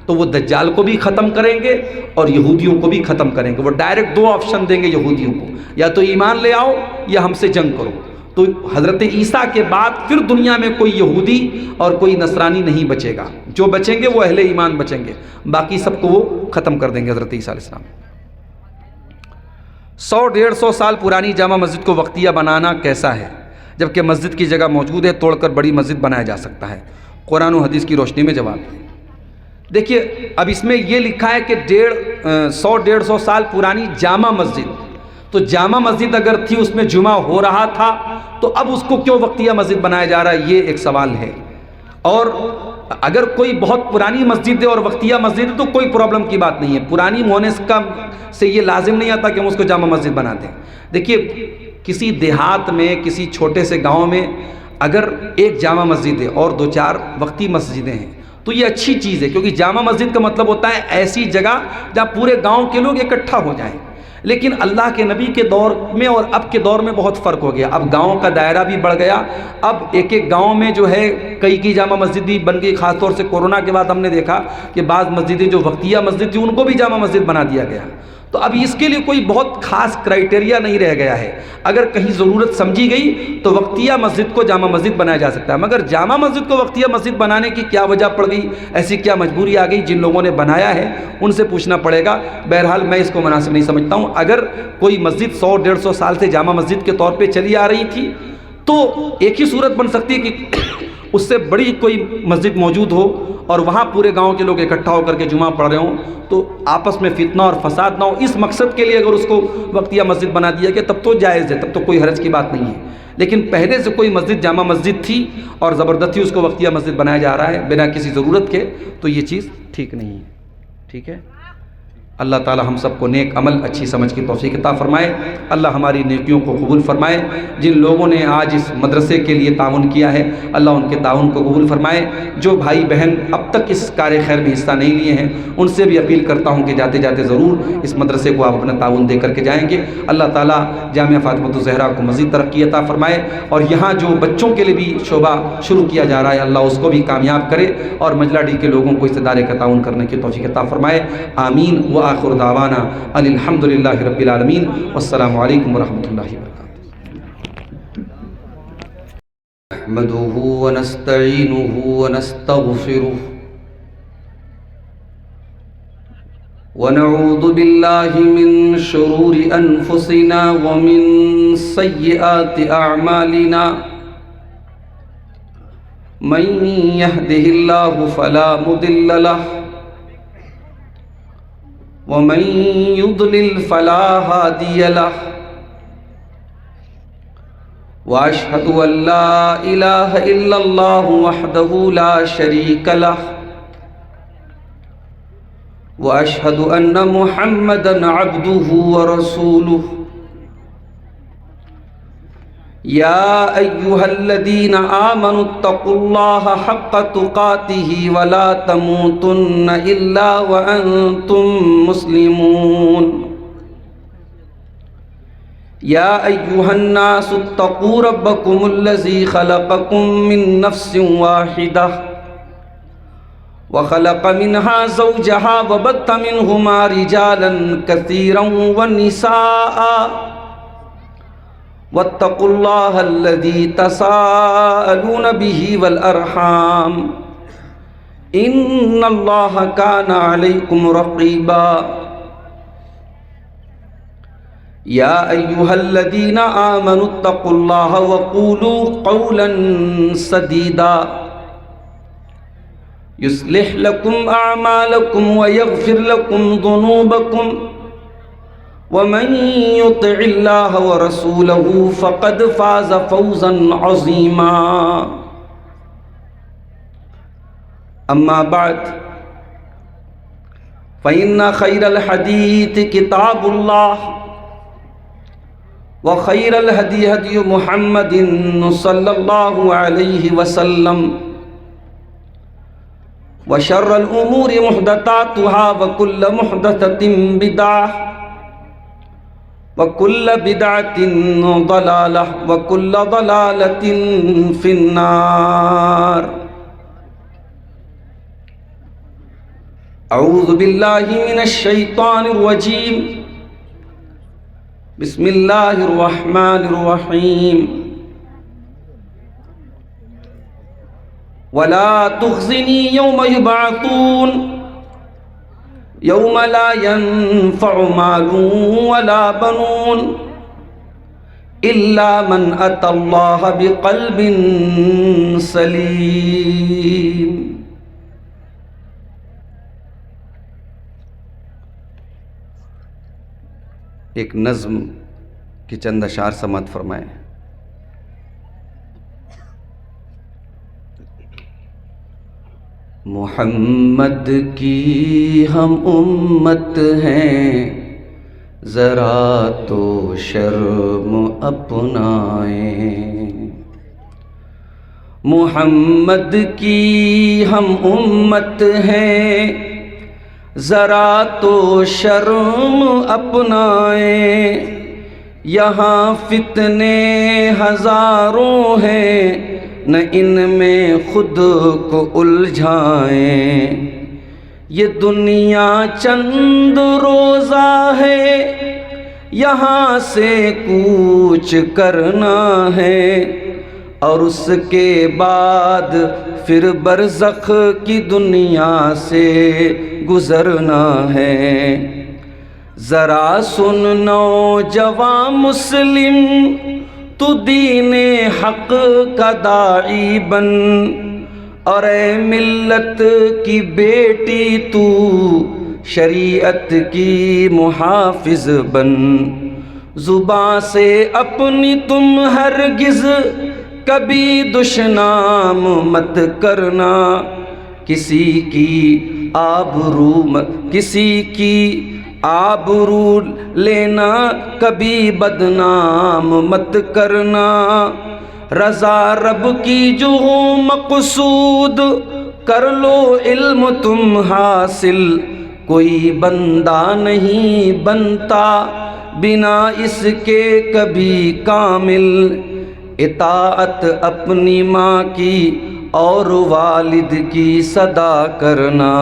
تو وہ دجال کو بھی ختم کریں گے اور یہودیوں کو بھی ختم کریں گے۔ وہ ڈائریکٹ 2 آپشن دیں گے یہودیوں کو، یا تو ایمان لے آؤ یا ہم سے جنگ کرو۔ تو حضرت عیسیٰ کے بعد پھر دنیا میں کوئی یہودی اور کوئی نصرانی نہیں بچے گا، جو بچیں گے وہ اہل ایمان بچیں گے، باقی سب کو وہ ختم کر دیں گے حضرت عیسیٰ علیہ السلام۔ 100-150 سال پرانی جامع مسجد کو وقتیہ بنانا کیسا ہے؟ جبکہ مسجد کی جگہ موجود ہے، توڑ کر بڑی مسجد بنایا جا سکتا ہے؟ قرآن و حدیث کی روشنی میں جواب ہے۔ دیکھیے اب اس میں یہ لکھا ہے کہ 100-150 سال پرانی جامع مسجد، تو جامع مسجد اگر تھی اس میں جمعہ ہو رہا تھا تو اب اس کو کیوں وقتیہ مسجد بنایا جا رہا ہے، یہ ایک سوال ہے۔ اور اگر کوئی بہت پرانی مسجد ہے اور وقتیہ مسجد ہے تو کوئی پرابلم کی بات نہیں ہے، پرانی ہونے سے یہ لازم نہیں آتا کہ ہم اس کو جامع مسجد بنا دیں۔ دیکھیے کسی دیہات میں، کسی چھوٹے سے گاؤں میں اگر ایک جامع مسجد ہے اور 2-4 وقتی مسجدیں ہیں تو یہ اچھی چیز ہے، کیونکہ جامع مسجد کا مطلب ہوتا ہے ایسی جگہ جہاں پورے گاؤں کے لوگ اکٹھا ہو جائیں۔ لیکن اللہ کے نبی کے دور میں اور اب کے دور میں بہت فرق ہو گیا، اب گاؤں کا دائرہ بھی بڑھ گیا، اب ایک ایک گاؤں میں جو ہے کئی جامع مسجد بھی بن گئی۔ خاص طور سے کورونا کے بعد ہم نے دیکھا کہ بعض مسجدیں جو وقتیہ مسجد تھی ان کو بھی جامع مسجد بنا دیا گیا۔ تو اب اس کے لیے کوئی بہت خاص کرائٹیریا نہیں رہ گیا ہے، اگر کہیں ضرورت سمجھی گئی تو وقتیہ مسجد کو جامع مسجد بنایا جا سکتا ہے، مگر جامع مسجد کو وقتیہ مسجد بنانے کی کیا وجہ پڑ گئی، ایسی کیا مجبوری آ گئی، جن لوگوں نے بنایا ہے ان سے پوچھنا پڑے گا۔ بہرحال میں اس کو مناسب نہیں سمجھتا ہوں۔ اگر کوئی مسجد 100-150 سال سے جامع مسجد کے طور پہ چلی آ رہی تھی تو ایک ہی صورت بن سکتی ہے کہ اس سے بڑی کوئی مسجد موجود ہو اور وہاں پورے گاؤں کے لوگ اکٹھا ہو کر کے جمعہ پڑھ رہے ہوں تو آپس میں فتنہ اور فساد نہ ہو، اس مقصد کے لیے اگر اس کو وقتیہ مسجد بنا دیا گیا تب تو جائز ہے، تب تو کوئی حرج کی بات نہیں ہے۔ لیکن پہلے سے کوئی مسجد جامع مسجد تھی اور زبردستی اس کو وقتیہ مسجد بنایا جا رہا ہے بنا کسی ضرورت کے، تو یہ چیز ٹھیک نہیں ہے۔ ٹھیک ہے، اللہ تعالی ہم سب کو نیک عمل، اچھی سمجھ کی توفیق عطا فرمائے۔ اللہ ہماری نیکیوں کو قبول فرمائے۔ جن لوگوں نے آج اس مدرسے کے لیے تعاون کیا ہے اللہ ان کے تعاون کو قبول فرمائے۔ جو بھائی بہن اب تک اس کار خیر میں حصہ نہیں لیے ہیں ان سے بھی اپیل کرتا ہوں کہ جاتے جاتے ضرور اس مدرسے کو آپ اپنا تعاون دے کر کے جائیں گے۔ اللہ تعالیٰ جامعہ فاطمۃ الزہرا کو مزید ترقی عطا فرمائے، اور یہاں جو بچوں کے لیے بھی شعبہ شروع کیا جا رہا ہے اللہ اس کو بھی کامیاب کرے، اور مجلہ ڈی کے لوگوں کو اس ادارے کا تعاون کرنے کی توفیق عطا فرمائے۔ آمین۔ وآخر دعوانا ان الحمد للہ رب العالمین، والسلام علیکم ورحمۃ اللہ وبرکاتہ۔ نحمده ونستعینه ونستغفره ونعوذ باللہ من شرور انفسنا ومن سیئات اعمالنا، من يهده الله فلا مضل له ومن يضلل فلا هادي له، واشهد ان لا اله الا الله وحده لا شريك له، واشهد ان محمدا عبده ورسوله۔ يا أيها الذين آمنوا اتقوا الله حق تقاته ولا تموتن إلا وأنتم مسلمون۔ يا أيها الناس اتقوا ربكم الذي خلقكم من نفس واحدة وخلق منها زوجها وبث منهما رجالا كثيرا ونساء، واتقوا الله الذي تساءلون به والأرحام إن الله كان عليكم رقيبا۔ يا أيها الذين آمنوا اتقوا الله وقولوا قولا سديدا يصلح لكم أعمالكم ويغفر لكم ذنوبكم، ومن يطع الله ورسوله فقد فاز فوزا عظيما۔ أما بعد فإن خير الحديث كتاب الله، وخير الهدي هدي محمد صلى الله عليه وسلم، وشر الأمور محدثاتها وكل محدثة بدعة وكل بدعة ضلالة وكل ضلالة في النار۔ أعوذ بالله من الشيطان الرجيم، بسم الله الرحمن الرحيم۔ ولا تخزني يوم يبعثون يوم لا ينفع مال ولا بنون إلا من أتى الله بقلب سليم۔ ایک نظم کی چند اشعار سماعت فرمائیں۔ محمد کی ہم امت ہیں، ذرا تو شرم اپنائیں، محمد کی ہم امت ہیں، ذرا تو شرم اپنائیں، یہاں فتنے ہزاروں ہیں، نہ ان میں خود کو الجھائیں، یہ دنیا چند روزہ ہے، یہاں سے کوچ کرنا ہے، اور اس کے بعد پھر برزخ کی دنیا سے گزرنا ہے۔ ذرا سن نوجوان مسلم، تو دین حق کا داعی بن، اور اے ملت کی بیٹی تو شریعت کی محافظ بن، زباں سے اپنی تم ہرگز کبھی دشنام مت کرنا، کسی کی آبرو لینا کبھی بدنام مت کرنا، رضا رب کی جو ہو مقصود کر لو علم تم حاصل، کوئی بندہ نہیں بنتا بنا اس کے کبھی کامل، اطاعت اپنی ماں کی اور والد کی صدا کرنا،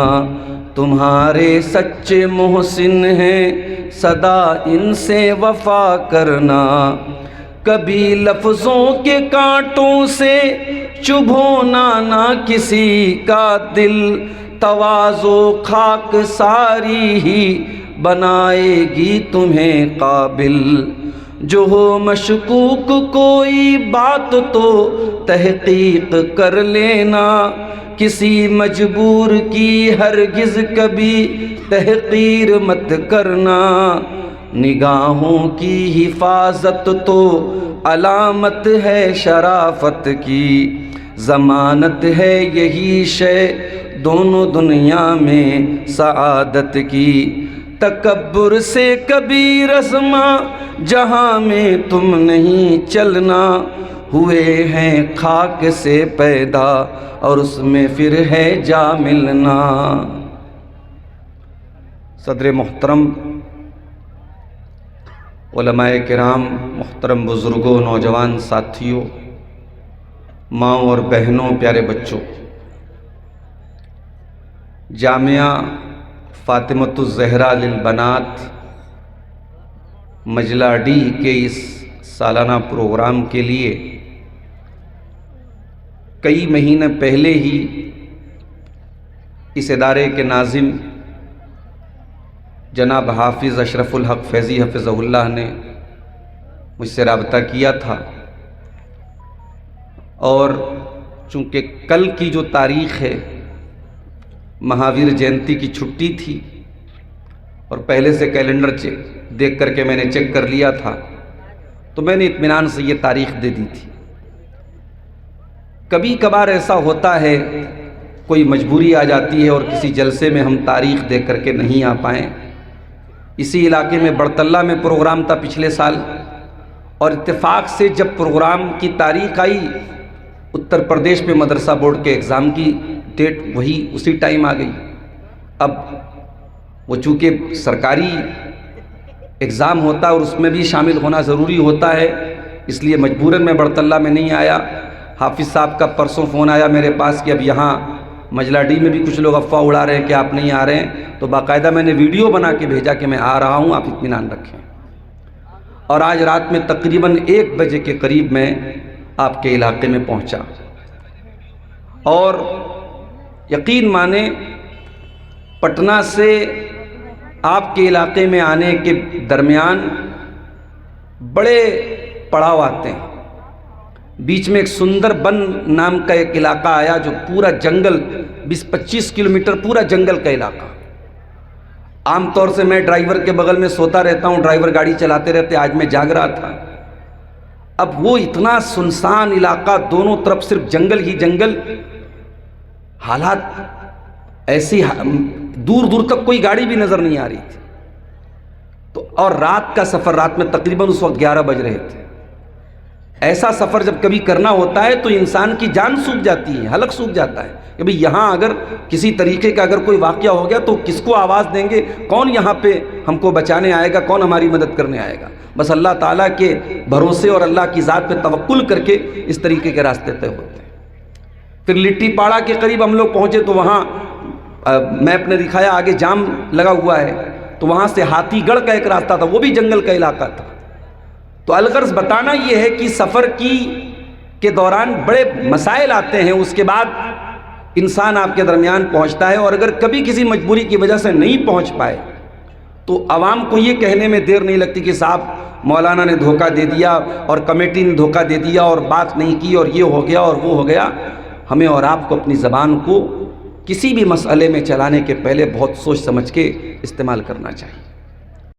تمہارے سچے محسن ہیں صدا ان سے وفا کرنا، کبھی لفظوں کے کانٹوں سے چبھونا نہ کسی کا دل، تواضع خاک ساری ہی بنائے گی تمہیں قابل، جو ہو مشکوک کوئی بات تو تحقیق کر لینا، کسی مجبور کی ہرگز کبھی تحقیر مت کرنا، نگاہوں کی حفاظت تو علامت ہے شرافت کی، ضمانت ہے یہی شے دونوں دنیا میں سعادت کی، تکبر سے کبھی رزمہ جہاں میں تم نہیں چلنا، ہوئے ہیں خاک سے پیدا اور اس میں پھر ہے جا ملنا۔ صدر محترم، علماء کرام، محترم بزرگوں، نوجوان ساتھیوں، ماں اور بہنوں، پیارے بچوں، جامعہ فاطمۃ الزہرا للبنات مجلہ ڈی کے اس سالانہ پروگرام کے لیے کئی مہینے پہلے ہی اس ادارے کے ناظم جناب حافظ اشرف الحق فیضی حفظہ اللہ نے مجھ سے رابطہ کیا تھا، اور چونکہ کل کی جو تاریخ ہے مہاویر جینتی کی چھٹی تھی، اور پہلے سے کیلنڈر دیکھ کر کے میں نے چیک کر لیا تھا، تو میں نے اطمینان سے یہ تاریخ دے دی تھی۔ کبھی کبھار ایسا ہوتا ہے، کوئی مجبوری آ جاتی ہے اور کسی جلسے میں ہم تاریخ دیکھ کر کے نہیں آ پائیں۔ اسی علاقے میں بڑتلہ میں پروگرام تھا پچھلے سال، اور اتفاق سے جب پروگرام کی تاریخ آئی، اتر پردیش میں مدرسہ بورڈ کے ایگزام کی ڈیٹ وہی اسی ٹائم آ گئی۔ اب وہ چونکہ سرکاری ایگزام ہوتا ہے اور اس میں بھی شامل ہونا ضروری ہوتا ہے، اس لیے مجبوراً میں بڑتلہ میں نہیں آیا۔ حافظ صاحب کا پرسوں فون آیا میرے پاس کہ اب یہاں مجلہ ڈی میں بھی کچھ لوگ افواہ اڑا رہے ہیں کہ آپ نہیں آ رہے ہیں، تو باقاعدہ میں نے ویڈیو بنا کے بھیجا کہ میں آ رہا ہوں، آپ اطمینان رکھیں۔ اور آج رات میں تقریباً 1 بجے کے قریب میں آپ کے علاقے میں پہنچا، اور یقین مانیں پٹنہ سے آپ کے علاقے میں آنے کے درمیان بڑے پڑاؤ آتے ہیں۔ بیچ میں ایک سندر بن نام کا ایک علاقہ آیا جو پورا جنگل 20-25 کلومیٹر پورا جنگل کا علاقہ۔ عام طور سے میں ڈرائیور کے بغل میں سوتا رہتا ہوں، ڈرائیور گاڑی چلاتے رہتے، آج میں جاگ رہا تھا۔ اب وہ اتنا سنسان علاقہ، دونوں طرف صرف جنگل ہی جنگل، حالات ایسی دور دور تک کوئی گاڑی بھی نظر نہیں آ رہی تھی۔ تو اور رات کا سفر، رات میں تقریباً اس وقت 11 بج رہے تھے. ایسا سفر جب کبھی کرنا ہوتا ہے تو انسان کی جان سوکھ جاتی ہے، حلق سوکھ جاتا ہے کہ بھئی یہاں اگر کسی طریقے کا اگر کوئی واقعہ ہو گیا تو کس کو آواز دیں گے، کون یہاں پہ ہم کو بچانے آئے گا، کون ہماری مدد کرنے آئے گا. بس اللہ تعالیٰ کے بھروسے اور اللہ کی ذات پہ توکل کر کے اس طریقے کے راستے طے ہوتے ہیں. پھر لٹی پاڑا کے قریب ہم لوگ پہنچے تو وہاں میپ نے دکھایا آگے جام لگا ہوا ہے، تو وہاں سے ہاتھی گڑھ کا ایک راستہ تھا، وہ بھی جنگل کا علاقہ تھا. تو الغرض بتانا یہ ہے کہ سفر کے دوران بڑے مسائل آتے ہیں، اس کے بعد انسان آپ کے درمیان پہنچتا ہے. اور اگر کبھی کسی مجبوری کی وجہ سے نہیں پہنچ پائے تو عوام کو یہ کہنے میں دیر نہیں لگتی کہ صاحب مولانا نے دھوکہ دے دیا اور کمیٹی نے دھوکہ دے دیا اور بات نہیں کی اور یہ ہو گیا اور وہ ہو گیا. ہمیں اور آپ کو اپنی زبان کو کسی بھی مسئلے میں چلانے کے پہلے بہت سوچ سمجھ کے استعمال کرنا چاہیے.